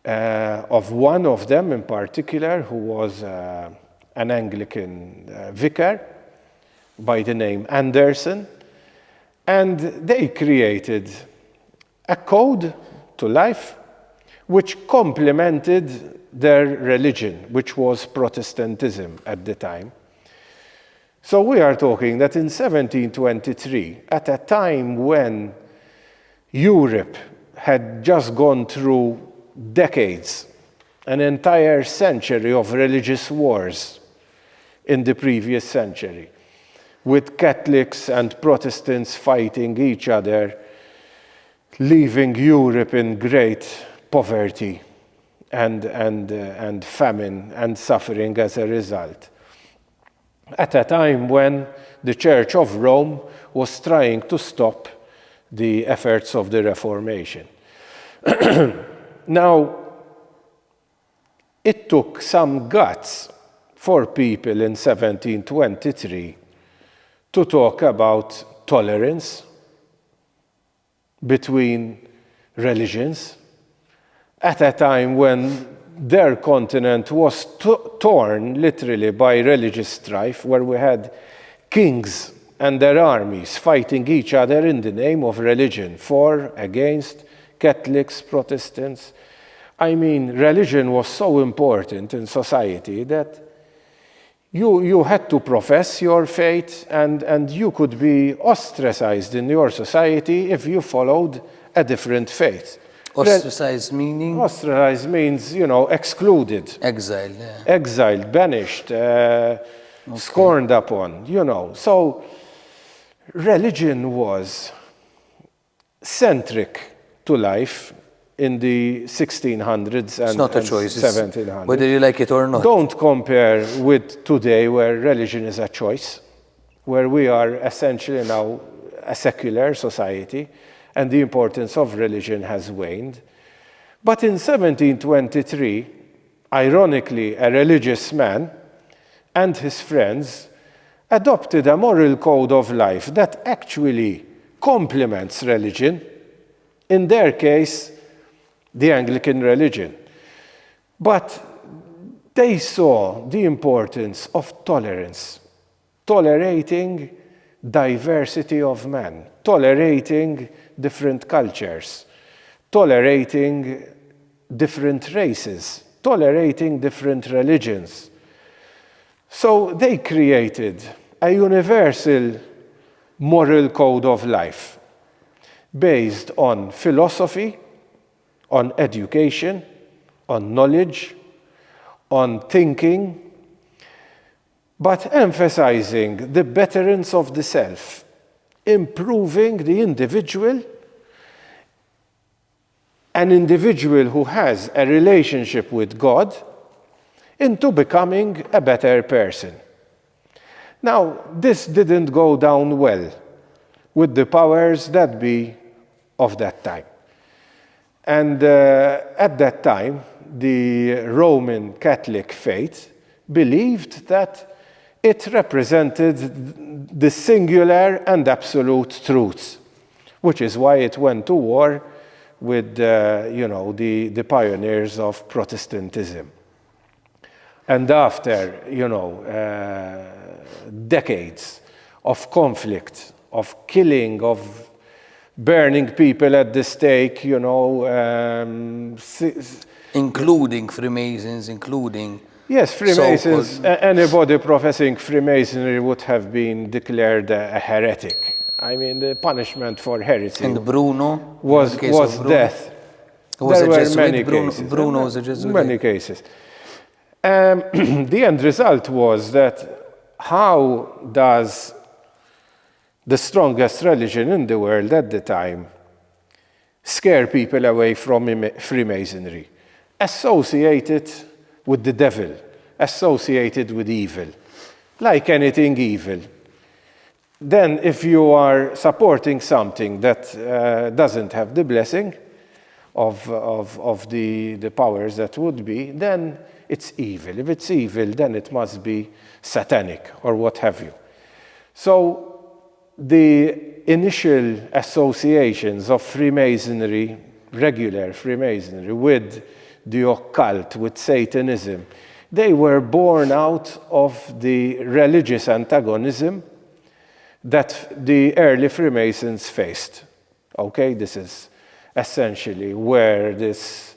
of one of them in particular, who was an Anglican vicar by the name Anderson, and they created a code to life which complemented their religion, which was Protestantism at the time. So we are talking that in 1723, at a time when Europe had just gone through decades, an entire century of religious wars in the previous century, with Catholics and Protestants fighting each other, leaving Europe in great poverty and famine and suffering as a result. At a time when the Church of Rome was trying to stop the efforts of the Reformation. Now, it took some guts for people in 1723 to talk about tolerance between religions at a time when their continent was torn literally by religious strife, where we had kings and their armies fighting each other in the name of religion, for, against, Catholics, Protestants. I mean, religion was so important in society that you had to profess your faith, and you could be ostracized in your society if you followed a different faith. Ostracized meaning? Ostracized means, excluded. Exiled, yeah. Exiled, banished, scorned upon, So religion was centric to life in the 1600s and It's not a choice, 1700s. Whether you like it or not. Don't compare with today, where religion is a choice, where we are essentially now a secular society, and the importance of religion has waned. But in 1723, ironically, a religious man and his friends adopted a moral code of life that actually complements religion, in their case, the Anglican religion. But they saw the importance of tolerance, tolerating diversity of man, tolerating different cultures, tolerating different races, tolerating different religions. So they created a universal moral code of life based on philosophy, on education, on knowledge, on thinking, but emphasizing the betterance of the self, improving the individual an individual who has a relationship with God into becoming a better person. Now, this didn't go down well with the powers that be of that time. And at that time, the Roman Catholic faith believed that it represented the singular and absolute truth, which is why it went to war with the pioneers of Protestantism. And after decades of conflict, of killing, of burning people at the stake, including Freemasons, including yes, Freemasons. Anybody professing Freemasonry would have been declared a heretic. I mean, the punishment for heresy and Bruno was death. There were many cases. Bruno was a Jesuit. Many cases. The end result was that how does the strongest religion in the world at the time scare people away from Freemasonry? Associated with the devil, associated with evil, like anything evil. Then if you are supporting something that doesn't have the blessing of the powers that would be, then it's evil. If it's evil, then it must be satanic or what have you. So the initial associations of Freemasonry, regular Freemasonry, with the occult, with Satanism, they were born out of the religious antagonism that the early Freemasons faced. Okay, this is essentially where this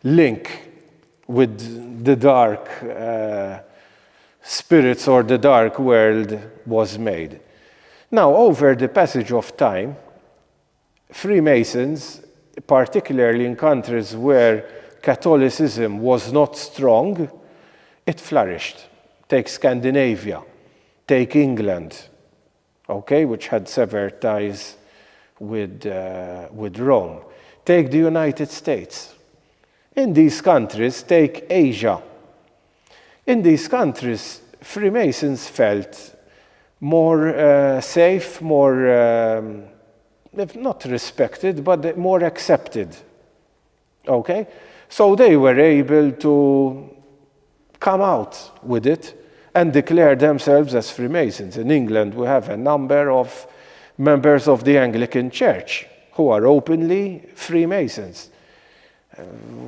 link with the dark spirits or the dark world was made. Now, over the passage of time, Freemasons, particularly in countries where Catholicism was not strong, it flourished. Take Scandinavia, take England, okay, which had severed ties with Rome. Take the United States. In these countries, take Asia. In these countries, Freemasons felt more safe, more, if not respected, but more accepted. Okay? So they were able to come out with it and declare themselves as Freemasons. In England, we have a number of members of the Anglican Church who are openly Freemasons.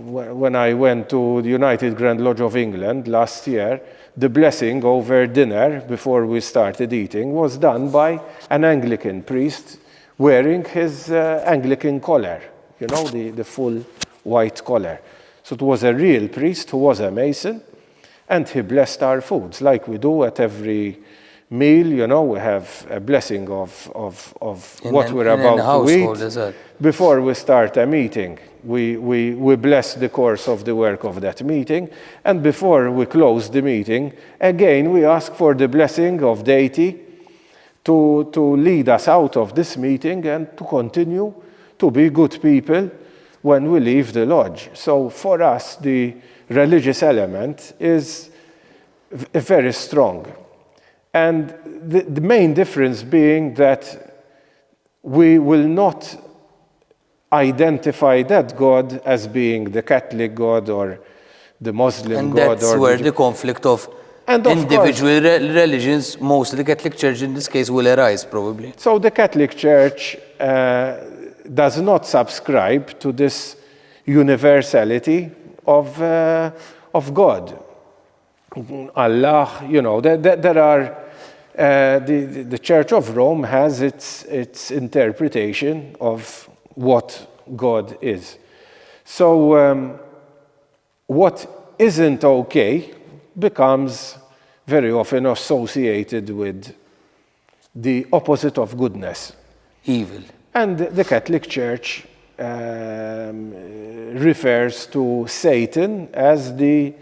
When I went to the United Grand Lodge of England last year, the blessing over dinner before we started eating was done by an Anglican priest wearing his Anglican collar, the full white collar. So it was a real priest who was a Mason, and he blessed our foods like we do at every meal. We have a blessing of what we're about to eat. Before we start a meeting, we bless the course of the work of that meeting, and before we close the meeting, again we ask for the blessing of deity to lead us out of this meeting and to continue to be good people when we leave the lodge. So for us, the religious element is very strong. And the main difference being that we will not identify that God as being the Catholic God or the Muslim God. And that's where the conflict of individual religions, mostly the Catholic Church in this case, will arise probably. So the Catholic Church does not subscribe to this universality of God. Allah, there are, the Church of Rome has its interpretation of what God is. So what isn't okay becomes very often associated with the opposite of goodness. Evil. And the Catholic Church refers to Satan as the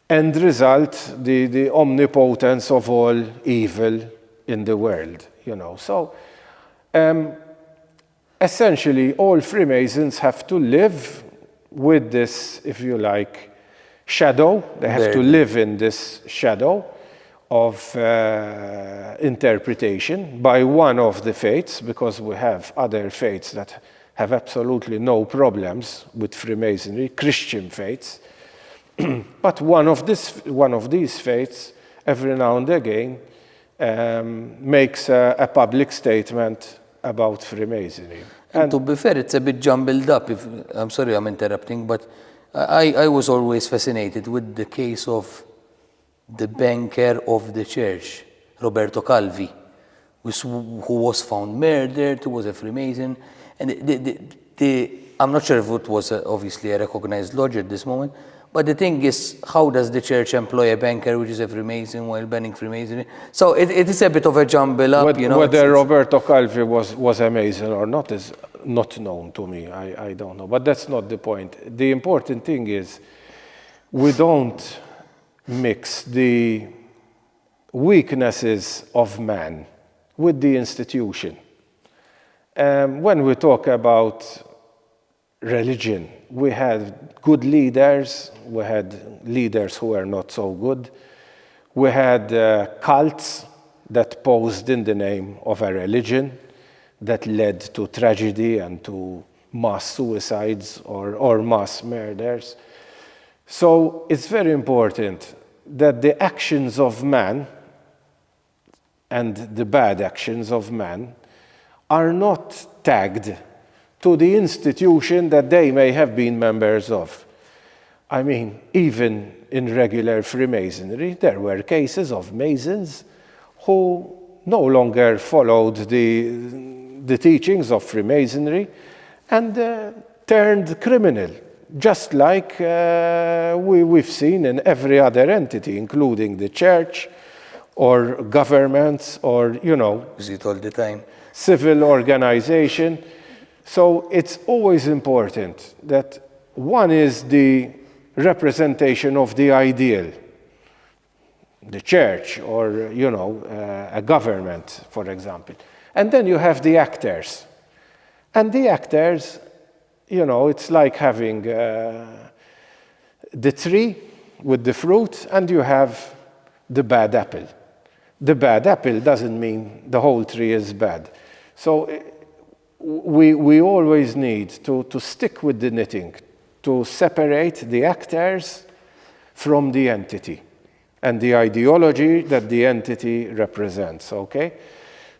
end result, the omnipotence of all evil in the world. So essentially all Freemasons have to live with this, if you like, shadow. They have to live in this shadow of interpretation by one of the faiths, because we have other faiths that have absolutely no problems with Freemasonry, Christian faiths. But one of these faiths, every now and again, makes a public statement about Freemasonry. And to be fair, it's a bit jumbled up. I'm sorry I'm interrupting, but I was always fascinated with the case of the banker of the church, Roberto Calvi, who was found murdered, who was a Freemason. And I'm not sure if it was obviously a recognized lodge at this moment, but the thing is, how does the church employ a banker which is a Freemason while banning Freemasonry? So it is a bit of a jumble up, Whether Roberto Calvi was a Mason or not is not known to me. I don't know. But that's not the point. The important thing is we don't mix the weaknesses of man with the institution. When we talk about religion, we had good leaders, we had leaders who were not so good, we had cults that posed in the name of a religion that led to tragedy and to mass suicides or mass murders. So it's very important that the actions of man and the bad actions of man are not tagged to the institution that they may have been members of. I mean, even in regular Freemasonry, there were cases of Masons who no longer followed the teachings of Freemasonry and turned criminal, just like we've seen in every other entity, including the church or governments or, Is it all the time? Civil organization. So it's always important that one is the representation of the ideal, the church or, a government, for example. And then you have the actors. And the actors, it's like having the tree with the fruit and you have the bad apple. The bad apple doesn't mean the whole tree is bad. So we always need to stick with the knitting, to separate the actors from the entity and the ideology that the entity represents, okay?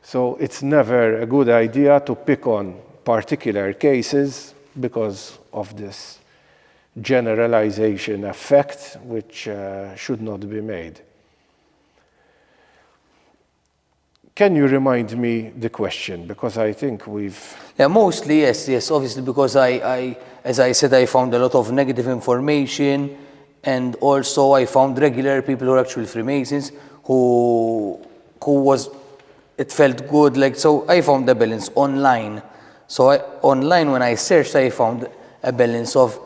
So it's never a good idea to pick on particular cases because of this generalization effect, which should not be made. Can you remind me the question? Because I think we've... Yeah, mostly, yes, obviously, because as I said, I found a lot of negative information, and also I found regular people who are actually Freemasons it felt good, so I found the balance online. So online, when I searched, I found a balance of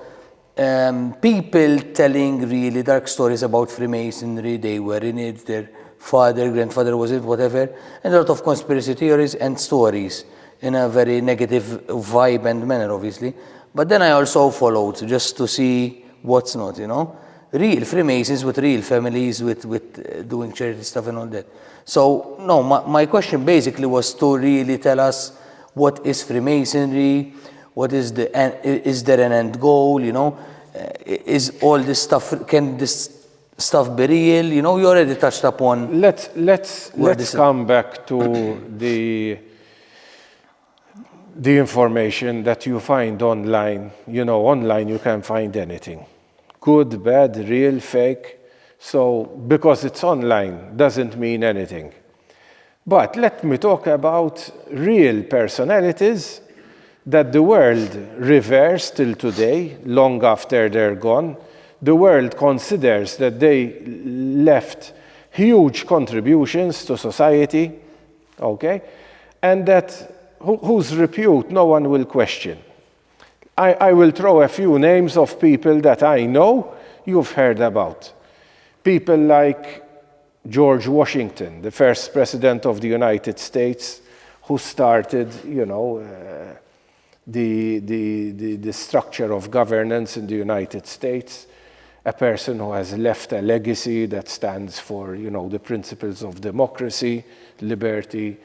people telling really dark stories about Freemasonry. They were in it, their father, grandfather was it, whatever, and a lot of conspiracy theories and stories in a very negative vibe and manner, obviously. But then I also followed just to see what's not, real Freemasons with real families, with doing charity stuff and all that. So, no, my question basically was to really tell us what is Freemasonry, is there an end goal, is all this stuff, can this stuff be real? You already touched upon... Let's come back to the information that you find online. Online you can find anything. Good, bad, real, fake. So, because it's online doesn't mean anything. But let me talk about real personalities that the world reveres till today, long after they're gone. The world considers that they left huge contributions to society, okay? And that whose repute no one will question. I will throw a few names of people that I know you've heard about. People like George Washington, the first president of the United States, who started, the structure of governance in the United States, a person who has left a legacy that stands for, the principles of democracy, liberty,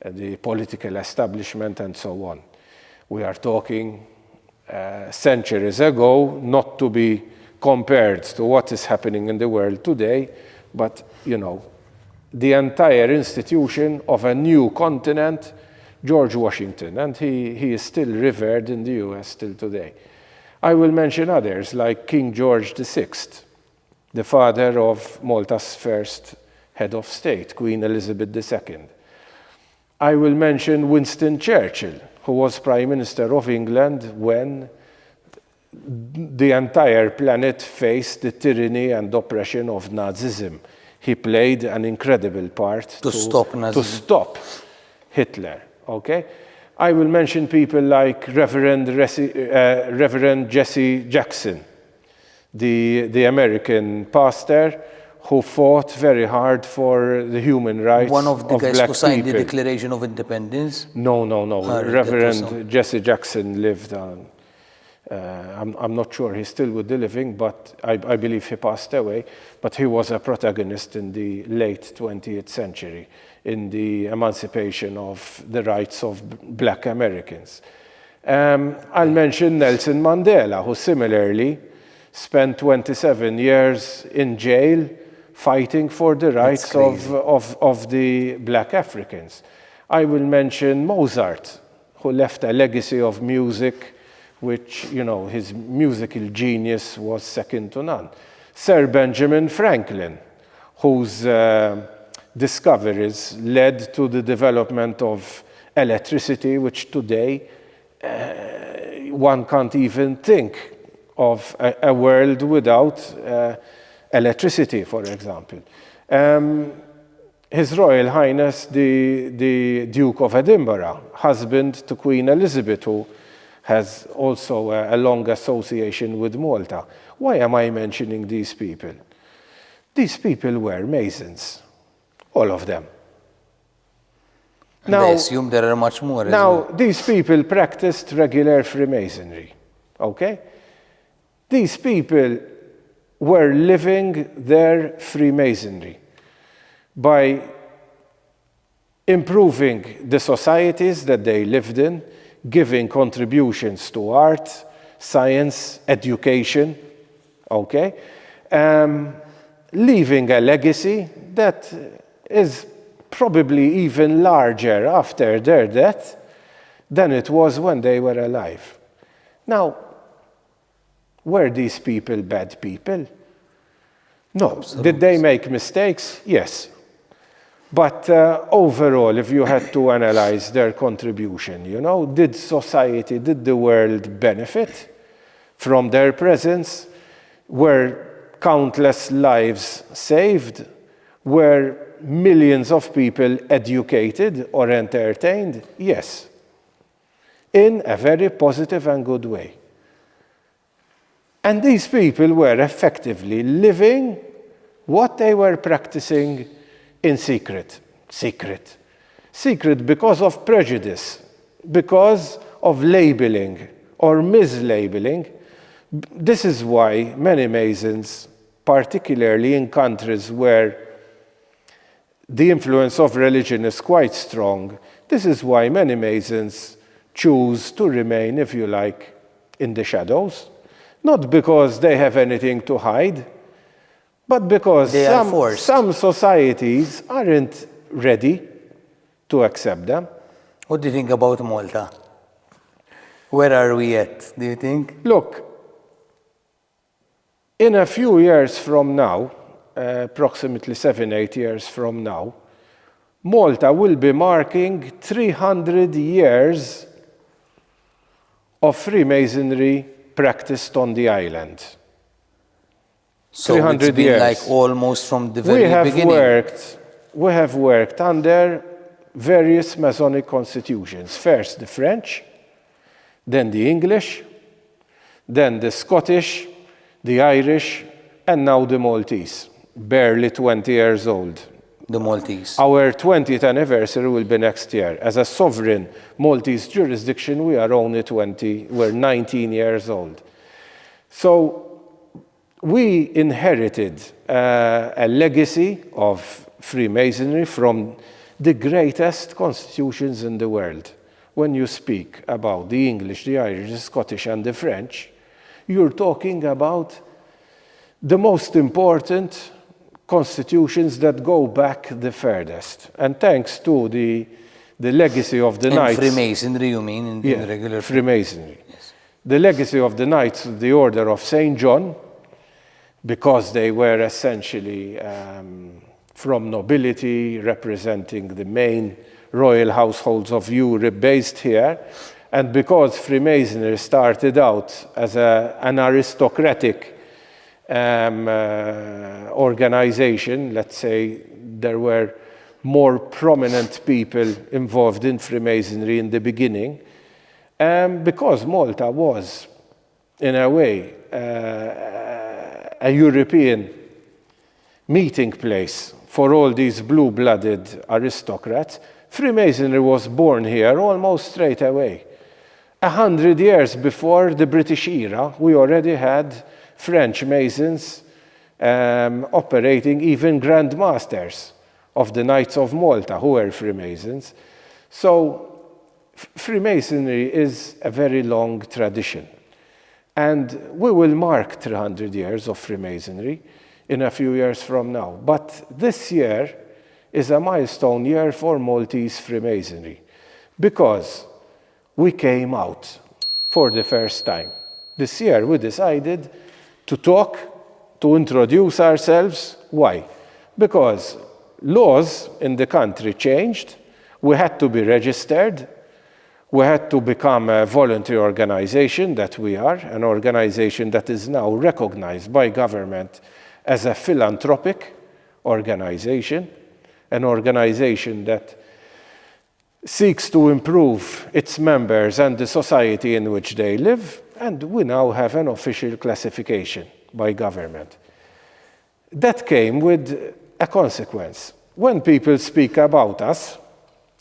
the political establishment, and so on. We are talking centuries ago, not to be compared to what is happening in the world today, but, the entire institution of a new continent, George Washington, and he is still revered in the US still today. I will mention others like King George VI, the father of Malta's first head of state, Queen Elizabeth II. I will mention Winston Churchill, who was Prime Minister of England when the entire planet faced the tyranny and oppression of Nazism. He played an incredible part to stop Nazism. To stop Hitler. Okay? I will mention people like Reverend Jesse Jackson, the American pastor who fought very hard for the human rights of black people. One of the guys who signed the Declaration of Independence? No. Reverend Jesse Jackson lived on. I'm not sure he's still with the living, but I believe he passed away. But he was a protagonist in the late 20th century in the emancipation of the rights of black Americans. I'll mention Nelson Mandela, who similarly spent 27 years in jail fighting for the rights of the black Africans. I will mention Mozart, who left a legacy of music which, his musical genius was second to none. Sir Benjamin Franklin, whose discoveries led to the development of electricity, which today one can't even think of a world without electricity, for example. His Royal Highness, the Duke of Edinburgh, husband to Queen Elizabeth, who has also a long association with Malta. Why am I mentioning these people? These people were Masons, all of them. Now, I assume there are much more. These people practiced regular Freemasonry, okay? These people were living their Freemasonry by improving the societies that they lived in, giving contributions to art, science, education, okay? Leaving a legacy that is probably even larger after their death than it was when they were alive. Now, were these people bad people? No. Absolutely. Did they make mistakes? Yes. But overall, if you had to analyze their contribution, did society, did the world benefit from their presence? Were countless lives saved? Were millions of people educated or entertained? Yes. In a very positive and good way. And these people were effectively living what they were practicing in secret. Secret because of prejudice, because of labeling or mislabeling. This is why many Masons, particularly in countries where the influence of religion is quite strong, this is why many Masons choose to remain, if you like, in the shadows. Not because they have anything to hide, but because some societies aren't ready to accept them. What do you think about Malta? Where are we at, do you think? Look, in a few years from now, approximately 7-8 years from now, Malta will be marking 300 years of Freemasonry practiced on the island. So it's been years. Like almost from the very beginning. We have worked under various Masonic constitutions. First the French, then the English, then the Scottish, the Irish, and now the Maltese, barely 20 years old. The Maltese. Our 20th anniversary will be next year. As a sovereign Maltese jurisdiction, we are only we're 19 years old. So we inherited a legacy of Freemasonry from the greatest constitutions in the world. When you speak about the English, the Irish, the Scottish, and the French, you're talking about the most important constitutions that go back the furthest. And thanks to the legacy of the Knights... Freemasonry, you mean, in regular... Freemasonry. Yes. The legacy of the Knights of the Order of St. John, because they were essentially from nobility, representing the main royal households of Europe based here, and because Freemasonry started out as an aristocratic organization, let's say there were more prominent people involved in Freemasonry in the beginning, because Malta was, in a way, a European meeting place for all these blue-blooded aristocrats. Freemasonry was born here almost straight away. 100 years before the British era, we already had French Masons operating, even grandmasters of the Knights of Malta, who were Freemasons. So Freemasonry is a very long tradition. And we will mark 300 years of Freemasonry in a few years from now. But this year is a milestone year for Maltese Freemasonry, because we came out for the first time. This year we decided to talk, to introduce ourselves. Why? Because laws in the country changed. We had to be registered. We had to become a voluntary organization that we are, an organization that is now recognized by government as a philanthropic organization, an organization that seeks to improve its members and the society in which they live, and we now have an official classification by government. That came with a consequence. When people speak about us,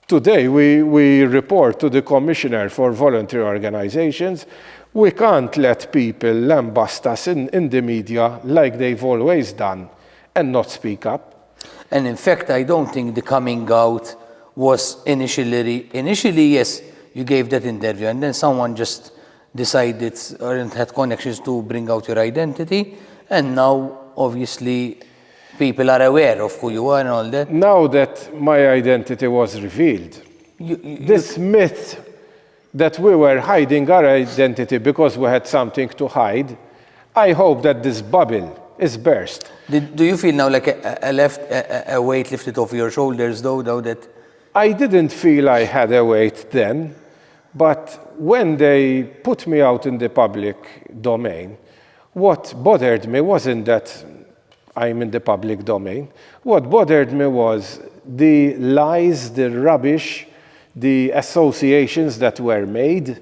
today we report to the Commissioner for Voluntary Organizations. We can't let people lambast us in the media like they've always done and not speak up. And in fact, I don't think the coming out was initially, yes, you gave that interview, and then someone just decided or had connections to bring out your identity, and now obviously people are aware of who you are and all that. Now that my identity was revealed, this myth that we were hiding our identity because we had something to hide, I hope that this bubble is burst. Do you feel now like a weight lifted off your shoulders, though that... I didn't feel I had a weight then, but when they put me out in the public domain, what bothered me wasn't that I'm in the public domain. What bothered me was the lies, the rubbish, the associations that were made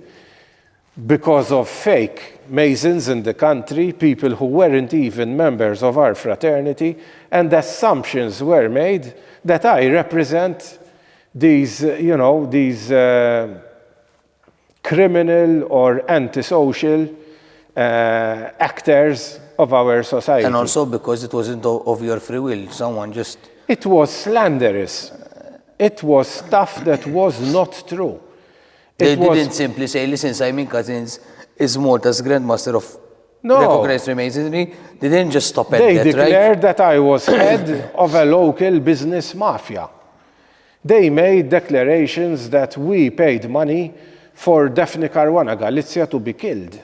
because of fake Masons in the country, people who weren't even members of our fraternity, and assumptions were made that I represent these, criminal or antisocial actors of our society. And also because it wasn't of your free will, someone just... It was slanderous. It was stuff that was not true. They didn't simply say, listen, Simon Cusens is Malta's grandmaster of recognized Freemasonry. They didn't just stop at that, right? They declared that I was head of a local business mafia. They made declarations that we paid money for Daphne Caruana Galizia to be killed.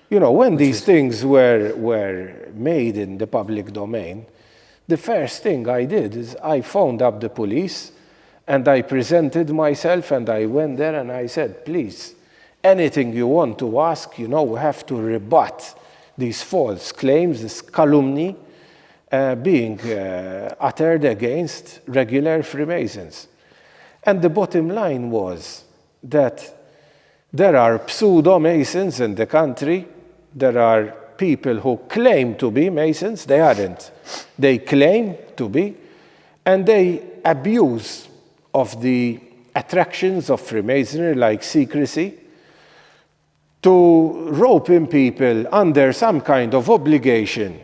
You know, when these things were made in the public domain, the first thing I did is I phoned up the police and I presented myself and I went there and I said, please, anything you want to ask, we have to rebut these false claims, this calumny being uttered against regular Freemasons. And the bottom line was that there are pseudo-Masons in the country. There are people who claim to be Masons. They aren't. They claim to be. And they abuse of the attractions of Freemasonry, like secrecy, to rope in people under some kind of obligation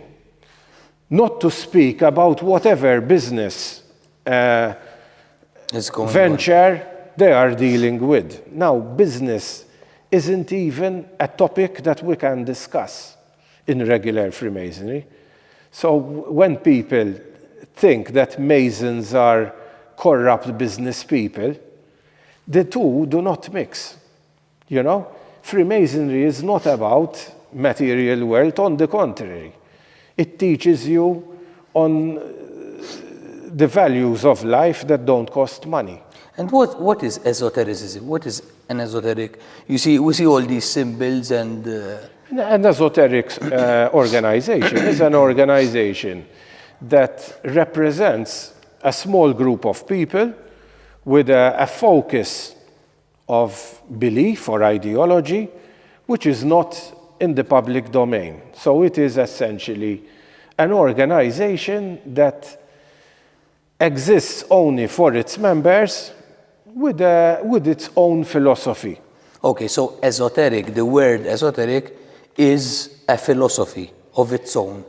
not to speak about whatever business venture they are dealing with. Now, business isn't even a topic that we can discuss in regular Freemasonry. So when people think that Masons are corrupt business people, the two do not mix. You know, Freemasonry is not about material wealth. On the contrary, it teaches you on the values of life that don't cost money. And what is esotericism? What is an esoteric? We see all these symbols and... An esoteric organization is an organization that represents a small group of people with a focus of belief or ideology, which is not in the public domain. So it is essentially an organization that exists only for its members with its own philosophy. Okay, so esoteric, the word esoteric is a philosophy of its own,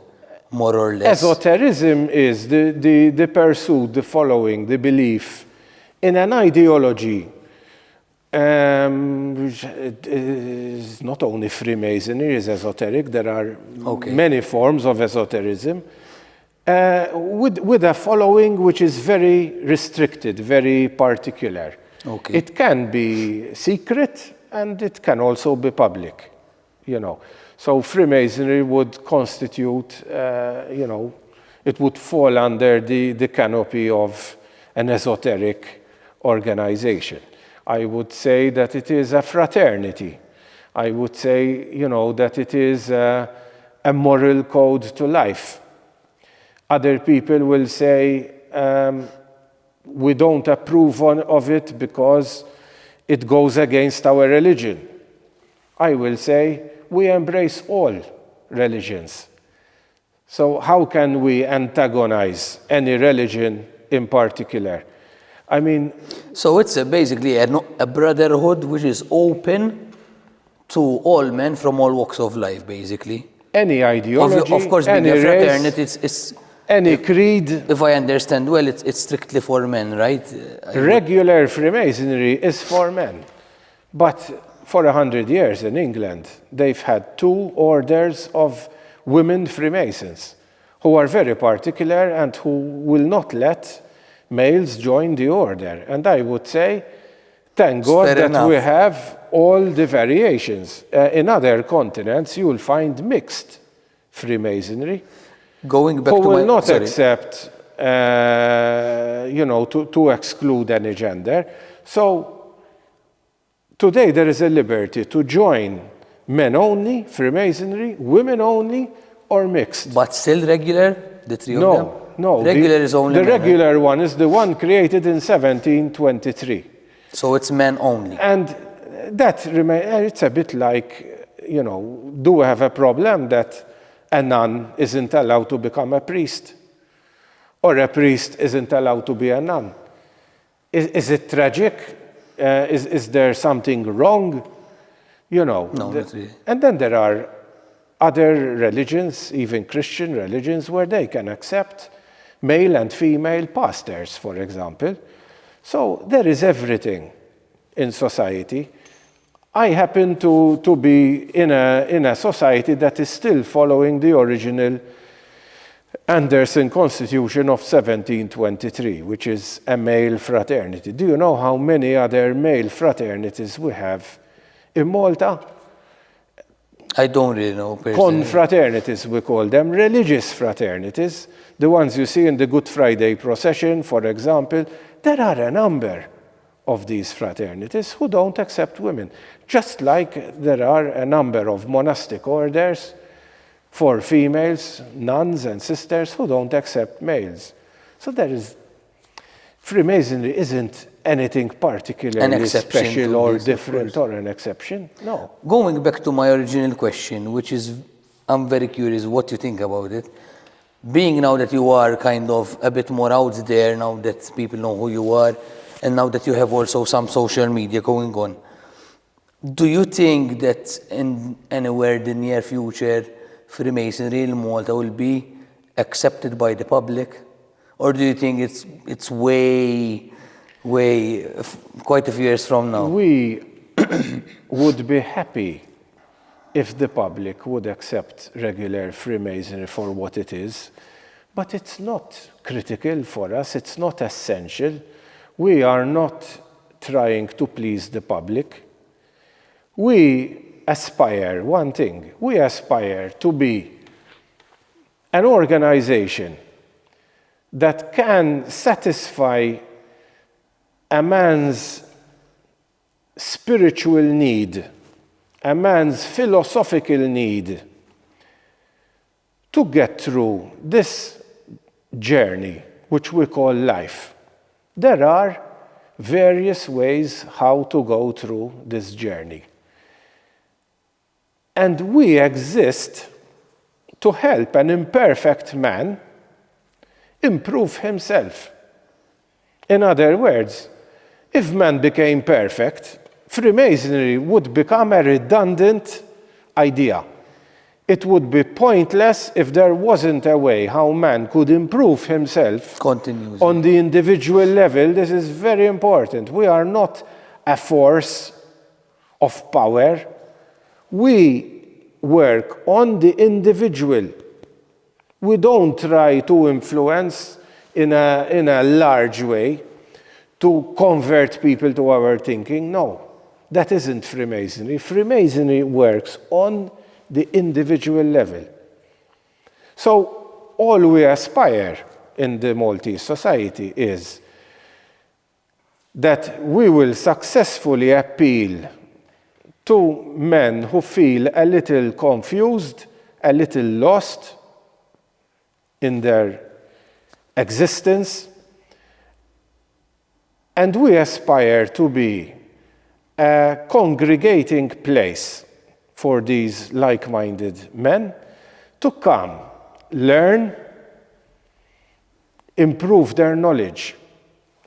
more or less. Esotericism is the pursuit, the following, the belief in an ideology. It's not only Freemasonry is esoteric, there are many forms of esotericism, with a following which is very restricted, very particular. Okay. It can be secret and it can also be public, you know. So Freemasonry would constitute, it would fall under the canopy of an esoteric organization. I would say that it is a fraternity. I would say, that it is a moral code to life. Other people will say, we don't approve of it because it goes against our religion. I will say, we embrace all religions. So how can we antagonize any religion in particular? I mean... So it's basically a brotherhood which is open to all men from all walks of life, basically. Any ideology, of course, any being a race, fraternity, it's any creed. If I understand well, it's strictly for men, right? Regular Freemasonry is for men. But for 100 years in England, they've had 2 orders of women Freemasons who are very particular and who will not let males join the order. And I would say, thank God that we have all the variations. In other continents, you will find mixed Freemasonry. Going back who to will not accept, to exclude any gender. So today there is a liberty to join men only, Freemasonry, women only, or mixed. But still regular, the 3 of them? No, regular is only the men, regular one is the one created in 1723. So it's men only. And that it's a bit like, do we have a problem that a nun isn't allowed to become a priest? Or a priest isn't allowed to be a nun? Is it tragic? Is there something wrong? No, not really. And then there are other religions, even Christian religions, where they can accept male and female pastors, for example. So there is everything in society. I happen to be in a society that is still following the original Anderson Constitution of 1723, which is a male fraternity. Do you know how many other male fraternities we have in Malta? I don't really know personally. Confraternities, we call them, religious fraternities. The ones you see in the Good Friday procession, for example. There are a number of these fraternities who don't accept women. Just like there are a number of monastic orders for females, nuns and sisters who don't accept males. So Freemasonry isn't anything particularly special or different or an exception. No. Going back to my original question, which is, I'm very curious what you think about it. being now that you are kind of a bit more out there, now that people know who you are, and now that you have also some social media going on, do you think that in anywhere in the near future, Freemasonry in Malta will be accepted by the public? Or do you think it's way, quite a few years from now? We would be happy if the public would accept regular Freemasonry for what it is, but it's not critical for us, it's not essential. We are not trying to please the public. We aspire, one thing, we aspire to be an organization that can satisfy a man's spiritual need, a man's philosophical need to get through this journey, which we call life. There are various ways how to go through this journey. And we exist to help an imperfect man improve himself. In other words, if man became perfect, Freemasonry would become a redundant idea. It would be pointless if there wasn't a way how man could improve himself Continuously. on the individual level. This is very important. We are not a force of power. We work on the individual. We don't try to influence in a large way to convert people to our thinking. No, that isn't Freemasonry. Freemasonry works on the individual level. So all we aspire in the Maltese society is that we will successfully appeal to men who feel a little confused, a little lost in their existence. And we aspire to be a congregating place for these like-minded men to come, learn, improve their knowledge,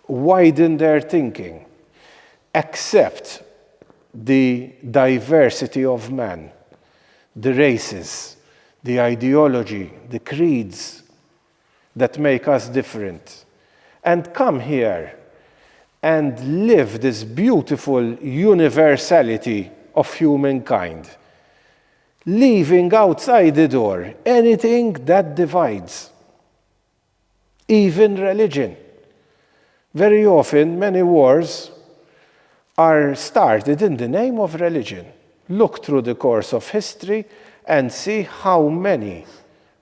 widen their thinking, accept the diversity of man, the races, the ideology, the creeds that make us different, and come here and live this beautiful universality of humankind, leaving outside the door anything that divides, even religion. Very often, many wars are started in the name of religion. Look through the course of history and see how many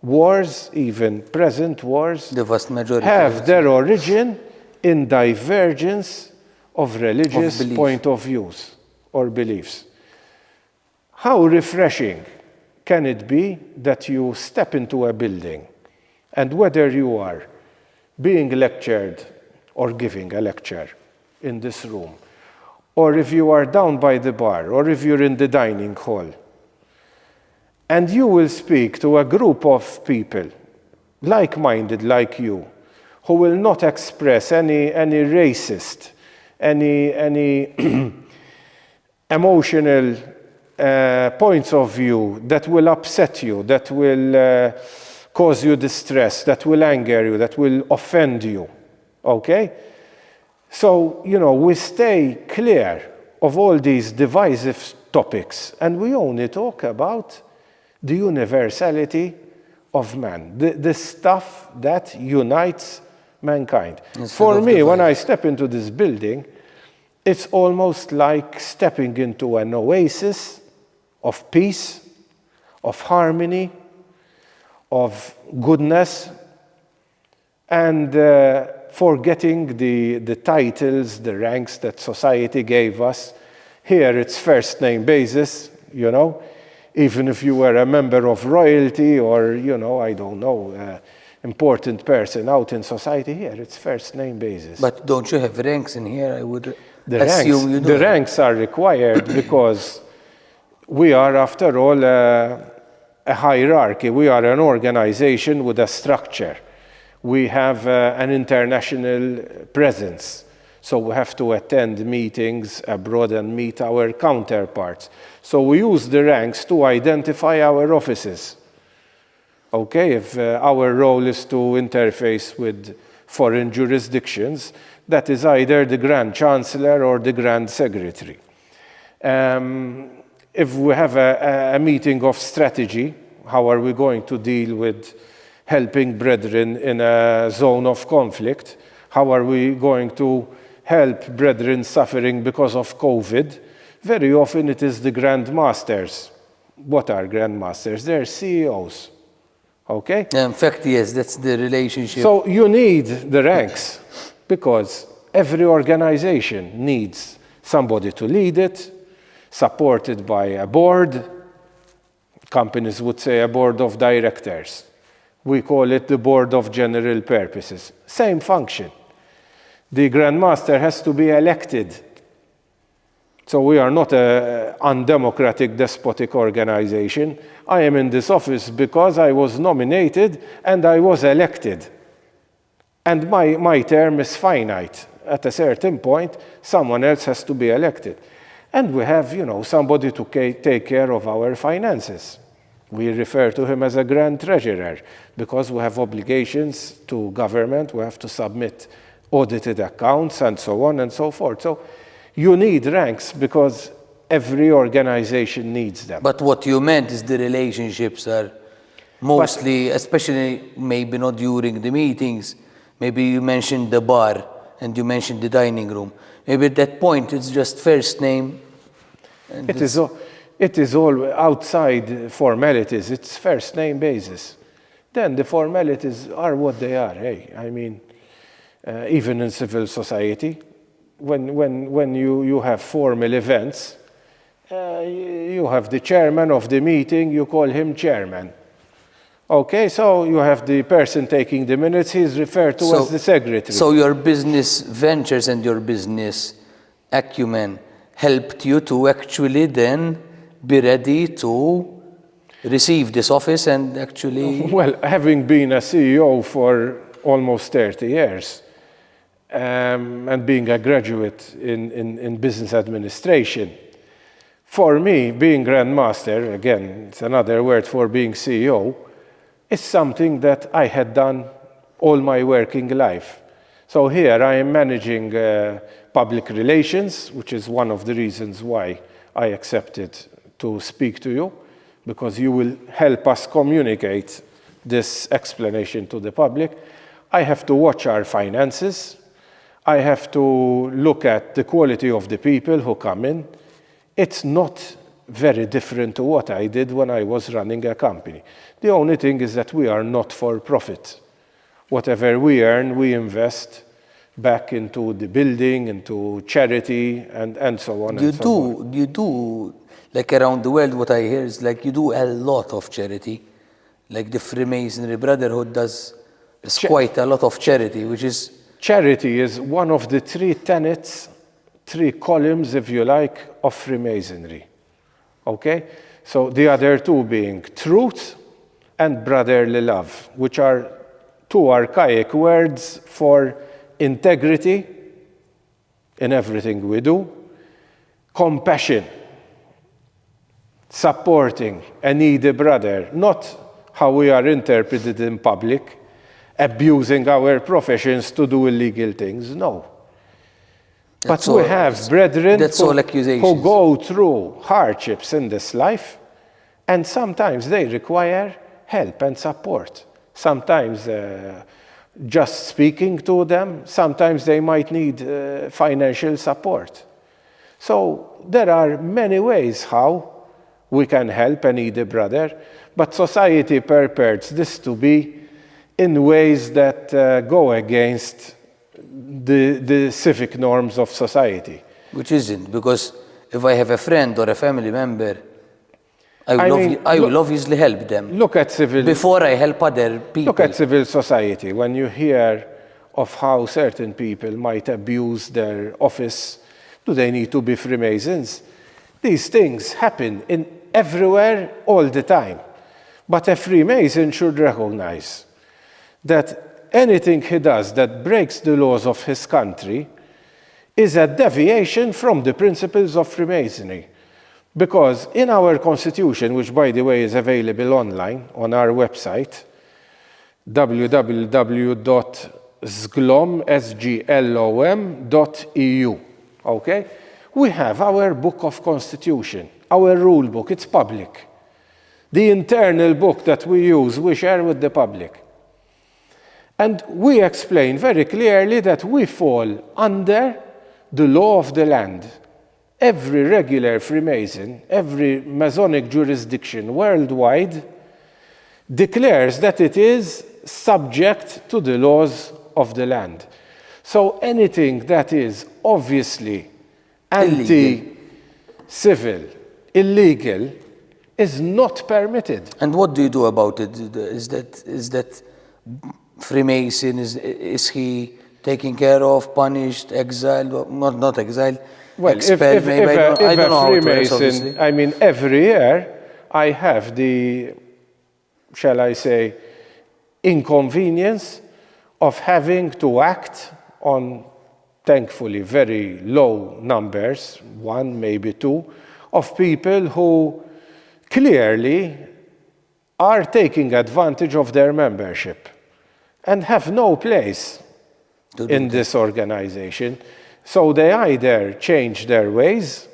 wars, even present wars, The vast majority have their origin in divergence of religious belief. point of views or beliefs. How refreshing can it be that you step into a building and whether you are being lectured or giving a lecture in this room, or if you are down by the bar, or if you're in the dining hall, and you will speak to a group of people, like-minded like you, who will not express any racist, any emotional points of view that will upset you, that will cause you distress, that will anger you, that will offend you, okay? So, we stay clear of all these divisive topics, and we only talk about the universality of man, the stuff that unites mankind. For me, when I step into this building, it's almost like stepping into an oasis of peace, of harmony, of goodness, and forgetting the titles, the ranks that society gave us. Here it's first name basis, even if you were a member of royalty or, I don't know, important person out in society, here it's first name basis. But don't you have ranks in here? I would The assume you do. The ranks are required because we are, after all, a hierarchy. We are an organization with a structure. We have an international presence. So we have to attend meetings abroad and meet our counterparts. So we use the ranks to identify our offices. Okay, if our role is to interface with foreign jurisdictions, that is either the Grand Chancellor or the Grand Secretary. If we have a meeting of strategy, how are we going to deal with helping brethren in a zone of conflict? How are we going to help brethren suffering because of COVID? Very often it is the grandmasters. What are grandmasters? They're CEOs. Okay? In fact, yes, that's the relationship. So you need the ranks because every organization needs somebody to lead it, supported by a board. Companies would say a board of directors. We call it the board of general purposes. Same function. The grandmaster has to be elected. So we are not an undemocratic, despotic organization. I am in this office because I was nominated and I was elected. And my term is finite. At a certain point, someone else has to be elected. And we have, somebody to take care of our finances. We refer to him as a grand treasurer because we have obligations to government. We have to submit audited accounts and so on and so forth. So you need ranks because every organization needs them. But what you meant is the relationships are mostly, especially maybe not during the meetings, maybe you mentioned the bar and you mentioned the dining room. Maybe at that point it's just first name. It is all outside formalities. It's first name basis. Then the formalities are what they are. Hey, I mean, even in civil society, when you have formal events, you have the chairman of the meeting, you call him chairman. Okay, so you have the person taking the minutes, he's referred to as the secretary. So your business ventures and your business acumen helped you to actually then be ready to receive this office and actually... Well, having been a CEO for almost 30 years, and being a graduate in business administration, for me, being grandmaster, again, it's another word for being CEO, is something that I had done all my working life. So here I am managing public relations, which is one of the reasons why I accepted to speak to you, because you will help us communicate this explanation to the public. I have to watch our finances. I have to look at the quality of the people who come in. It's not very different to what I did when I was running a company. The only thing is that we are not for profit. Whatever we earn, we invest back into the building, into charity, and so on and so on. You do, like around the world, what I hear is like you do a lot of charity. Like the Freemasonry Brotherhood does quite a lot of charity, which is... Charity is one of the three tenets, three columns, if you like, of Freemasonry. Okay? So the other two being truth and brotherly love, which are two archaic words for integrity in everything we do, compassion, supporting a needy brother, not how we are interpreted in public, abusing our professions to do illegal things, no. But we have brethren who go through hardships in this life, and sometimes they require help and support. Sometimes just speaking to them, sometimes they might need financial support. So there are many ways how we can help a needy brother, but society purports this to be in ways that go against the civic norms of society. Which isn't, because if I have a friend or a family member, I will obviously help them. Look at before I help other people. Look at civil society. When you hear of how certain people might abuse their office, do they need to be Freemasons? These things happen everywhere all the time. But a Freemason should recognize that anything he does that breaks the laws of his country is a deviation from the principles of Freemasonry. Because in our constitution, which by the way is available online on our website, www.sglom.eu, okay? We have our book of constitution, our rule book, it's public. The internal book that we use, we share with the public. And we explain very clearly that we fall under the law of the land. Every regular Freemason, every Masonic jurisdiction worldwide declares that it is subject to the laws of the land. So anything that is obviously anti-civil, illegal, is not permitted. And what do you do about it? Is that Freemason, is he taken care of, punished, exiled, not exiled, expelled maybe? I don't know how it works, obviously. I mean, every year I have the, shall I say, inconvenience of having to act on, thankfully, very low numbers, 1, maybe 2, of people who clearly are taking advantage of their membership and have no place in this organization. So they either change their ways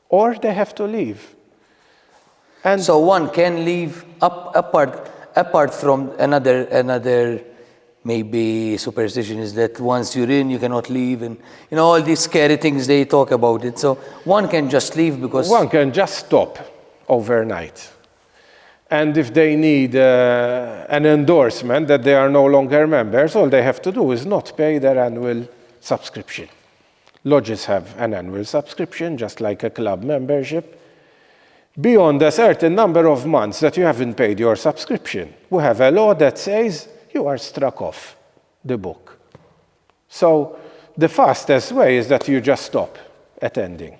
or they have to leave. And so one can leave apart from another maybe superstition is that once you're in, you cannot leave, and all these scary things they talk about it. So one can just leave because one can just stop overnight. And if they need an endorsement that they are no longer members, all they have to do is not pay their annual subscription. Lodges have an annual subscription, just like a club membership. Beyond a certain number of months that you haven't paid your subscription, we have a law that says you are struck off the book. So the fastest way is that you just stop attending.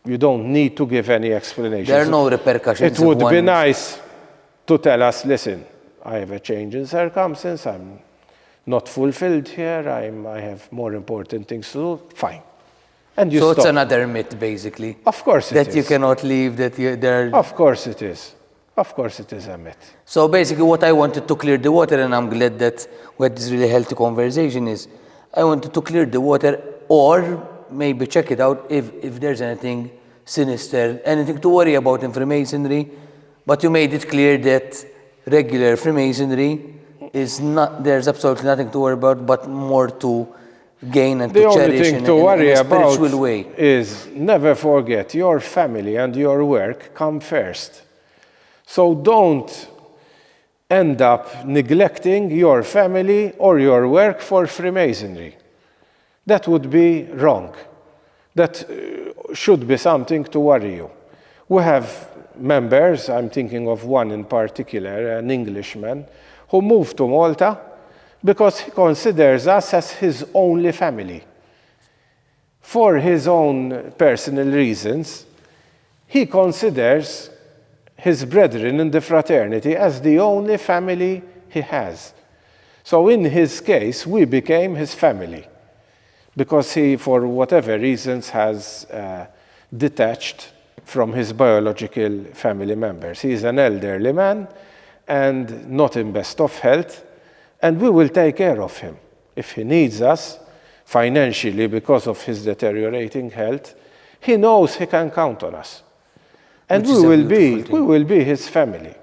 You don't need to give any explanations. There are no repercussions. It would be nice to tell us, listen, I have a change in circumstance, I'm not fulfilled here, I have more important things to do, fine. And you so stop. It's another myth, basically. Of course it is. That you cannot leave, there... Of course it is. Of course it is a myth. So basically what I wanted to clear the water, and I'm glad that we had this really healthy conversation, is I wanted to clear the water or maybe check it out if there's anything sinister, anything to worry about in Freemasonry, but you made it clear that regular Freemasonry is not, there's absolutely nothing to worry about, but more to gain and to cherish the only thing to worry about is never forget your family and your work come first. So don't end up neglecting your family or your work for Freemasonry. That would be wrong. That should be something to worry you. We have members, I'm thinking of one in particular, an Englishman, who moved to Malta because he considers us as his only family. For his own personal reasons, he considers his brethren in the fraternity as the only family he has. So in his case, we became his family because he, for whatever reasons, has detached from his biological family members. He is an elderly man and not in best of health, and we will take care of him. If he needs us financially because of his deteriorating health, he knows he can count on us. And we will be his family.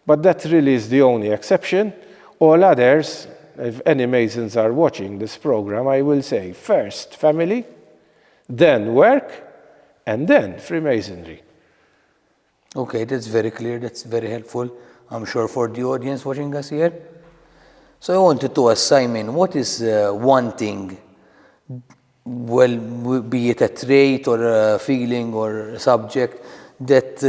But that really is the only exception. All others, if any Masons are watching this program, I will say first family, then work, and then Freemasonry. Okay, that's very clear. That's very helpful, I'm sure, for the audience watching us here. So I wanted to ask Simon, what is one thing, well, be it a trait or a feeling or a subject, that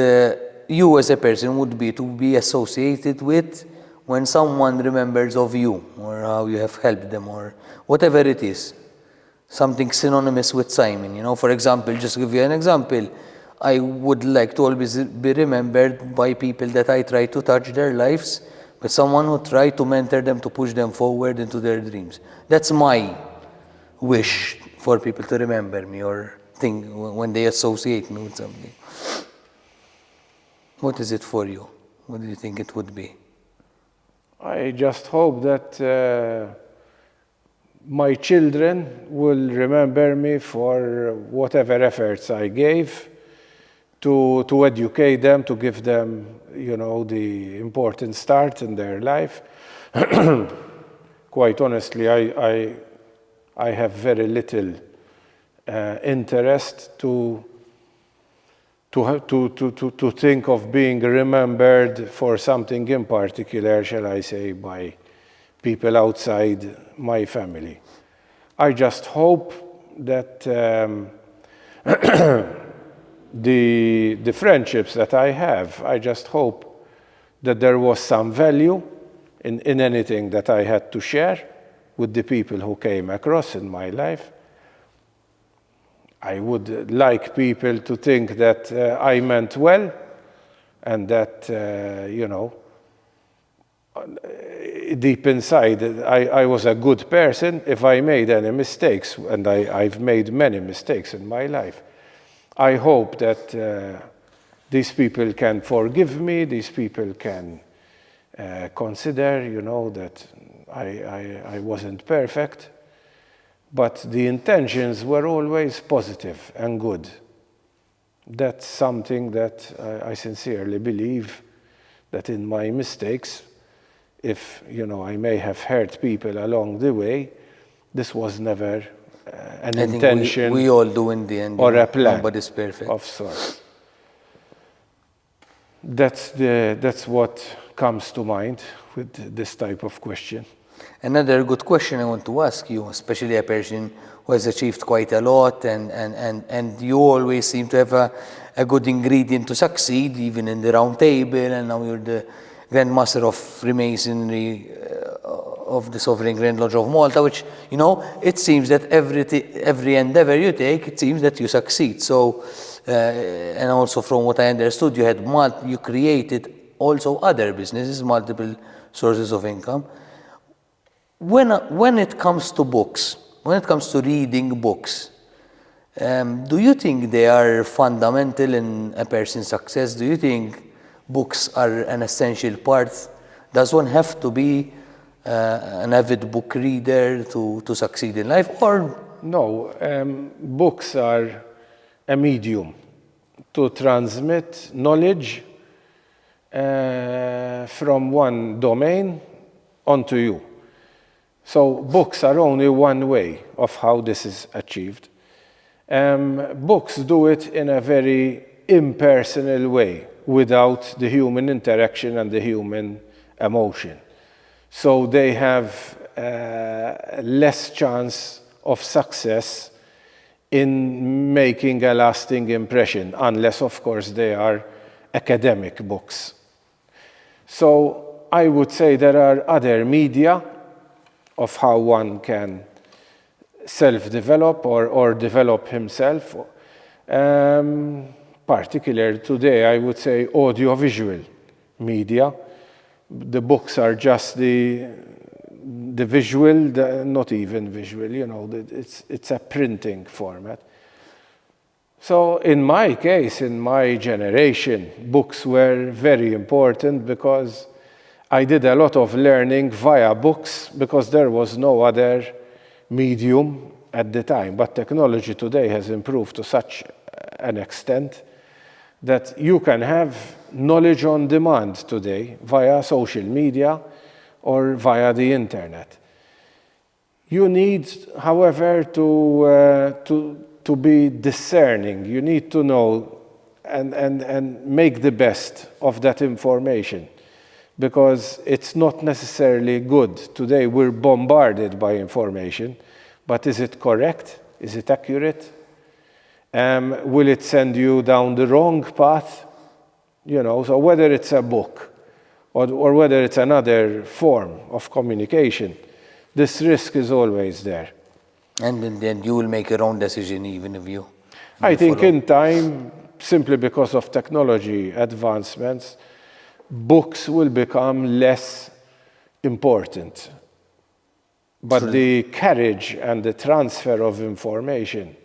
you as a person would be to be associated with when someone remembers of you or how you have helped them or whatever it is, something synonymous with Simon. For example, just to give you an example, I would like to always be remembered by people that I try to touch their lives, but someone who try to mentor them to push them forward into their dreams. That's my wish for people to remember me or think when they associate me with something. What is it for you? What do you think it would be? I just hope that my children will remember me for whatever efforts I gave to educate them, to give them, the important start in their life. Quite honestly, I have very little interest to think of being remembered for something in particular, shall I say, by people outside my family. I just hope that the friendships that I have, I just hope that there was some value in anything that I had to share with the people who came across in my life. I would like people to think that I meant well and that, deep inside, I was a good person. If I made any mistakes, and I've made many mistakes in my life, I hope that these people can forgive me, these people can consider, that I wasn't perfect. But the intentions were always positive and good. That's something that I sincerely believe, that in my mistakes, if I may have hurt people along the way, this was never an intention. We all do in the end. Or a plan. Nobody's perfect. Of sorts. That's what comes to mind with this type of question. Another good question I want to ask you, especially a person who has achieved quite a lot and you always seem to have a good ingredient to succeed, even in the round table, and now you're the grandmaster of Freemasonry of the Sovereign Grand Lodge of Malta, which, it seems that every endeavor you take, it seems that you succeed. So, and also from what I understood, you created also other businesses, multiple sources of income. When it comes to books, when it comes to reading books, do you think they are fundamental in a person's success? Do you think books are an essential part? Does one have to be an avid book reader to succeed in life, or? No, books are a medium to transmit knowledge from one domain onto you. So books are only one way of how this is achieved. Books do it in a very impersonal way, without the human interaction and the human emotion. So they have less chance of success in making a lasting impression, unless, of course, they are academic books. So I would say there are other media of how one can self-develop or develop himself. Particularly today, I would say audiovisual media. The books are just the visual, not even visual, it's a printing format. So in my case, in my generation, books were very important because I did a lot of learning via books because there was no other medium at the time. But technology today has improved to such an extent that you can have knowledge on demand today via social media or via the internet. You need, however, to be discerning. You need to know and make the best of that information, because it's not necessarily good. Today we're bombarded by information, but is it correct? Is it accurate? Will it send you down the wrong path? So whether it's a book or whether it's another form of communication, this risk is always there. And then you will make your own decision, even if you I think follow. in time, simply because of technology advancements, books will become less important. But the carriage and the transfer of information,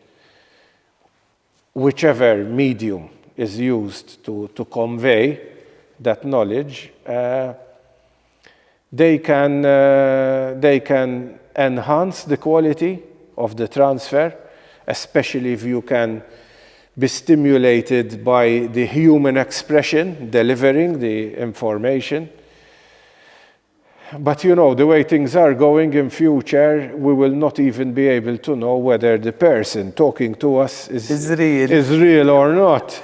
whichever medium is used to convey that knowledge, they can enhance the quality of the transfer, especially if you can be stimulated by the human expression delivering the information. But you know, the way things are going in future, we will not even be able to know whether the person talking to us is real or not.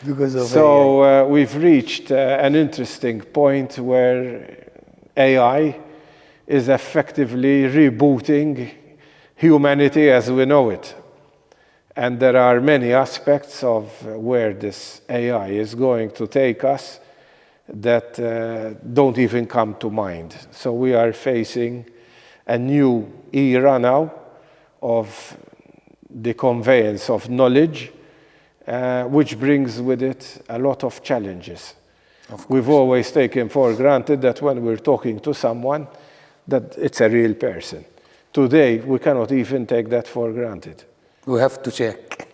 Because of so we've reached an interesting point where AI is effectively rebooting humanity as we know it. And there are many aspects of where this AI is going to take us that don't even come to mind. So we are facing a new era now of the conveyance of knowledge, which brings with it a lot of challenges. We've always taken for granted that when we're talking to someone, that it's a real person. Today, we cannot even take that for granted. We have to check.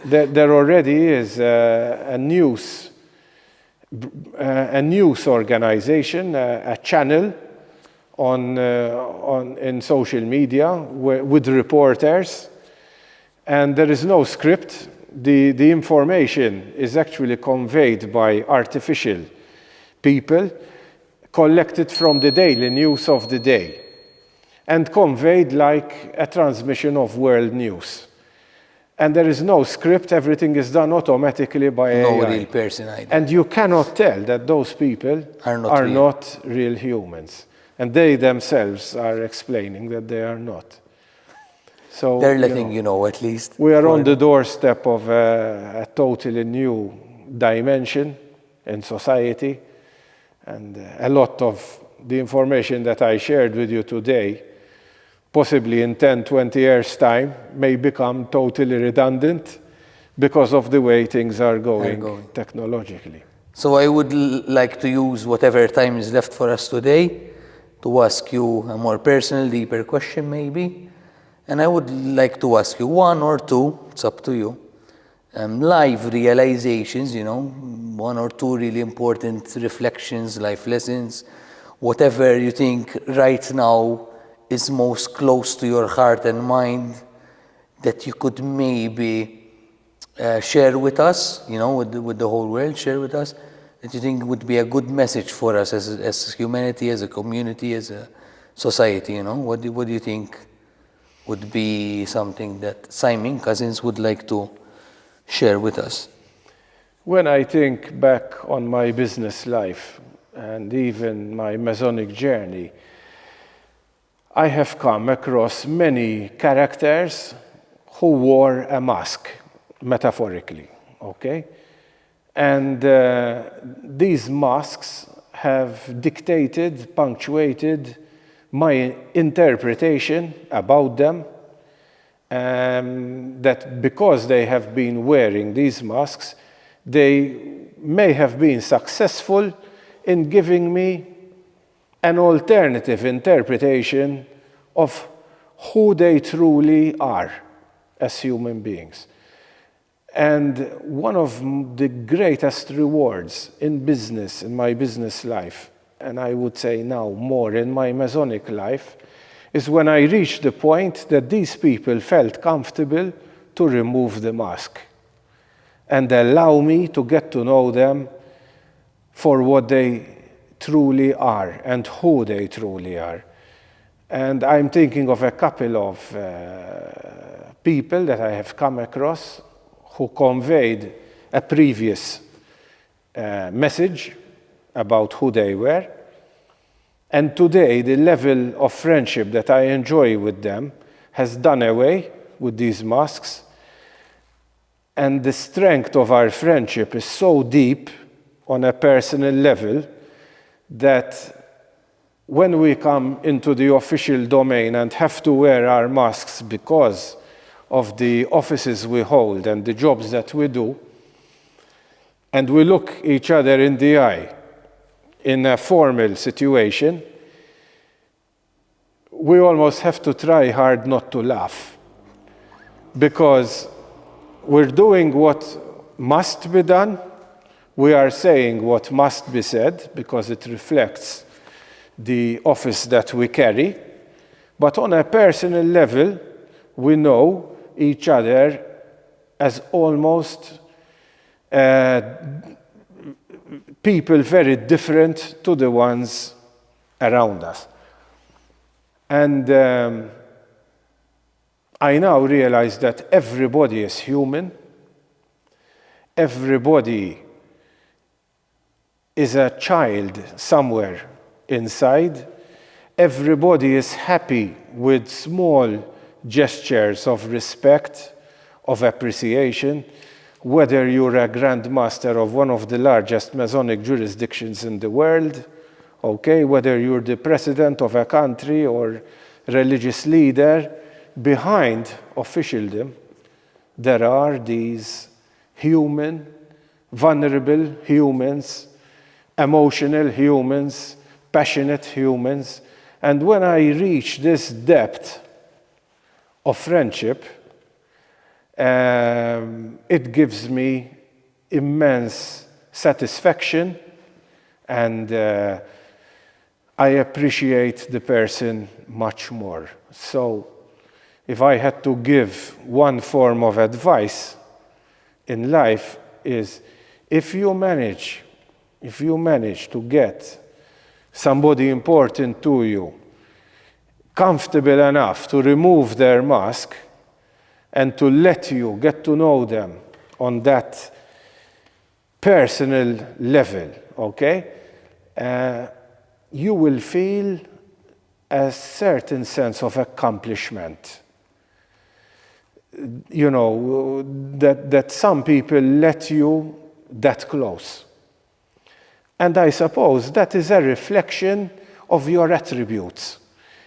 There already is a news organization, a channel in social media with reporters, and there is no script. The information is actually conveyed by artificial people, collected from the daily news of the day, and conveyed like a transmission of world news. And there is no script, everything is done automatically by AI. No real person either. And you cannot tell that those people are not real humans. And they themselves are explaining that they are not. So they're letting you know at least. We are on the doorstep of a totally new dimension in society. And a lot of the information that I shared with you today, possibly in 10, 20 years' time, may become totally redundant because of the way things are going technologically. So I would like to use whatever time is left for us today to ask you a more personal, deeper question maybe. And I would like to ask you one or two, it's up to you, live realizations, you know, one or two really important reflections, life lessons, whatever you think right now is most close to your heart and mind that you could maybe share with us, you know, with the whole world, share with us, that you think would be a good message for us as humanity, as a community, as a society, you know? What do you think would be something that Simon Cusens would like to share with us? When I think back on my business life and even my Masonic journey, I have come across many characters who wore a mask, metaphorically, okay? And these masks have dictated, punctuated my interpretation about them, that because they have been wearing these masks, they may have been successful in giving me an alternative interpretation of who they truly are as human beings. And one of the greatest rewards in business, in my business life, and I would say now more in my Masonic life, is when I reached the point that these people felt comfortable to remove the mask and allow me to get to know them for what they truly are and who they truly are. And I'm thinking of a couple of people that I have come across who conveyed a previous message about who they were. And today, the level of friendship that I enjoy with them has done away with these masks. And the strength of our friendship is so deep on a personal level that when we come into the official domain and have to wear our masks because of the offices we hold and the jobs that we do, and we look each other in the eye in a formal situation, we almost have to try hard not to laugh, because we're doing what must be done, we are saying what must be said, because it reflects the office that we carry, but on a personal level, we know each other as almost people very different to the ones around us. And I now realize that everybody is human. Everybody is a child somewhere inside. Everybody is happy with small gestures of respect, of appreciation, whether you're a grandmaster of one of the largest Masonic jurisdictions in the world, okay, whether you're the president of a country or religious leader, behind officialdom, there are these human, vulnerable humans, emotional humans, passionate humans. And when I reach this depth of friendship, it gives me immense satisfaction, and I appreciate the person much more. So if I had to give one form of advice in life, is if you manage to get somebody important to you comfortable enough to remove their mask and to let you get to know them on that personal level, okay? You will feel a certain sense of accomplishment. You know, that some people let you that close. And I suppose that is a reflection of your attributes.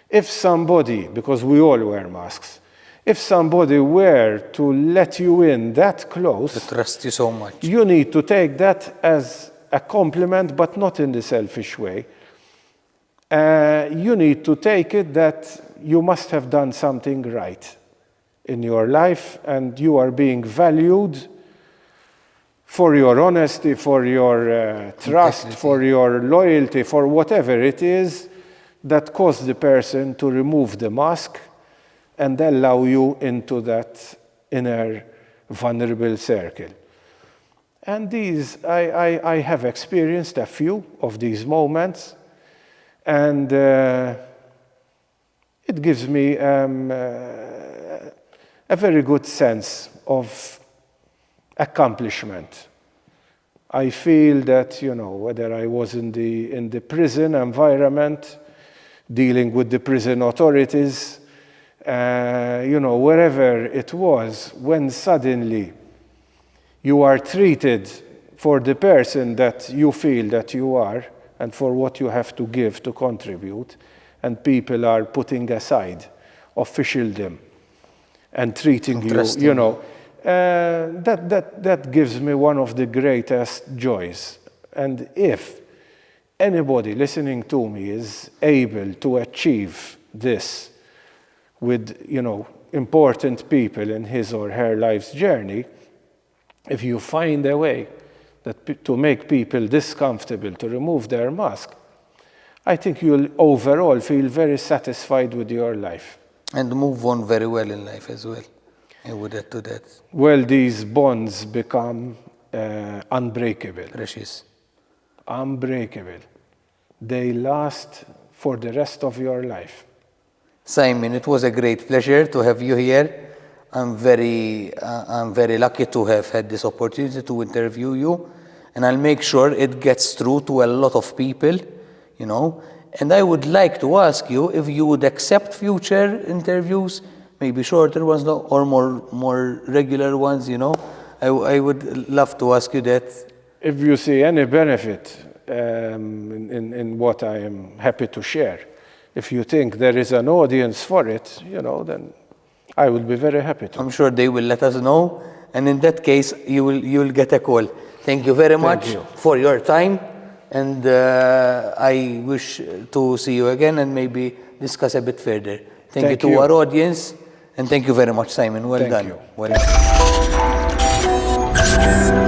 If somebody, because we all wear masks, if somebody were to let you in that close, To trust you so much. you need to take that as a compliment, but not in the selfish way. You need to take it that you must have done something right in your life, and you are being valued for your honesty, for your trust, Integrity. for your loyalty, for whatever it is that caused the person to remove the mask and allow you into that inner vulnerable circle. And these, I have experienced a few of these moments, and it gives me a very good sense of accomplishment. I feel that, you know, whether I was in the prison environment, dealing with the prison authorities, you know, wherever it was, when suddenly you are treated for the person that you feel that you are and for what you have to give to contribute, and people are putting aside officialdom and treating you, you know, that gives me one of the greatest joys. And if anybody listening to me is able to achieve this with, you know, important people in his or her life's journey, if you find a way that to make people this comfortable to remove their mask, I think you'll overall feel very satisfied with your life. And move on very well in life as well. I would add to that. Well, these bonds become unbreakable. Precious. Unbreakable. They last for the rest of your life. Simon, it was a great pleasure to have you here. I'm very lucky to have had this opportunity to interview you, and I'll make sure it gets through to a lot of people, you know. And I would like to ask you if you would accept future interviews, maybe shorter ones or more regular ones, you know. I would love to ask you that. If you see any benefit in what I am happy to share, if you think there is an audience for it, you know, then I will be very happy to. I'm sure they will let us know, and in that case, you will get a call. Thank you very much you. for your time, and I wish to see you again and maybe discuss a bit further. Thank you Thank to you. our audience, and thank you very much, Simon. Well Thank done. you. Well done.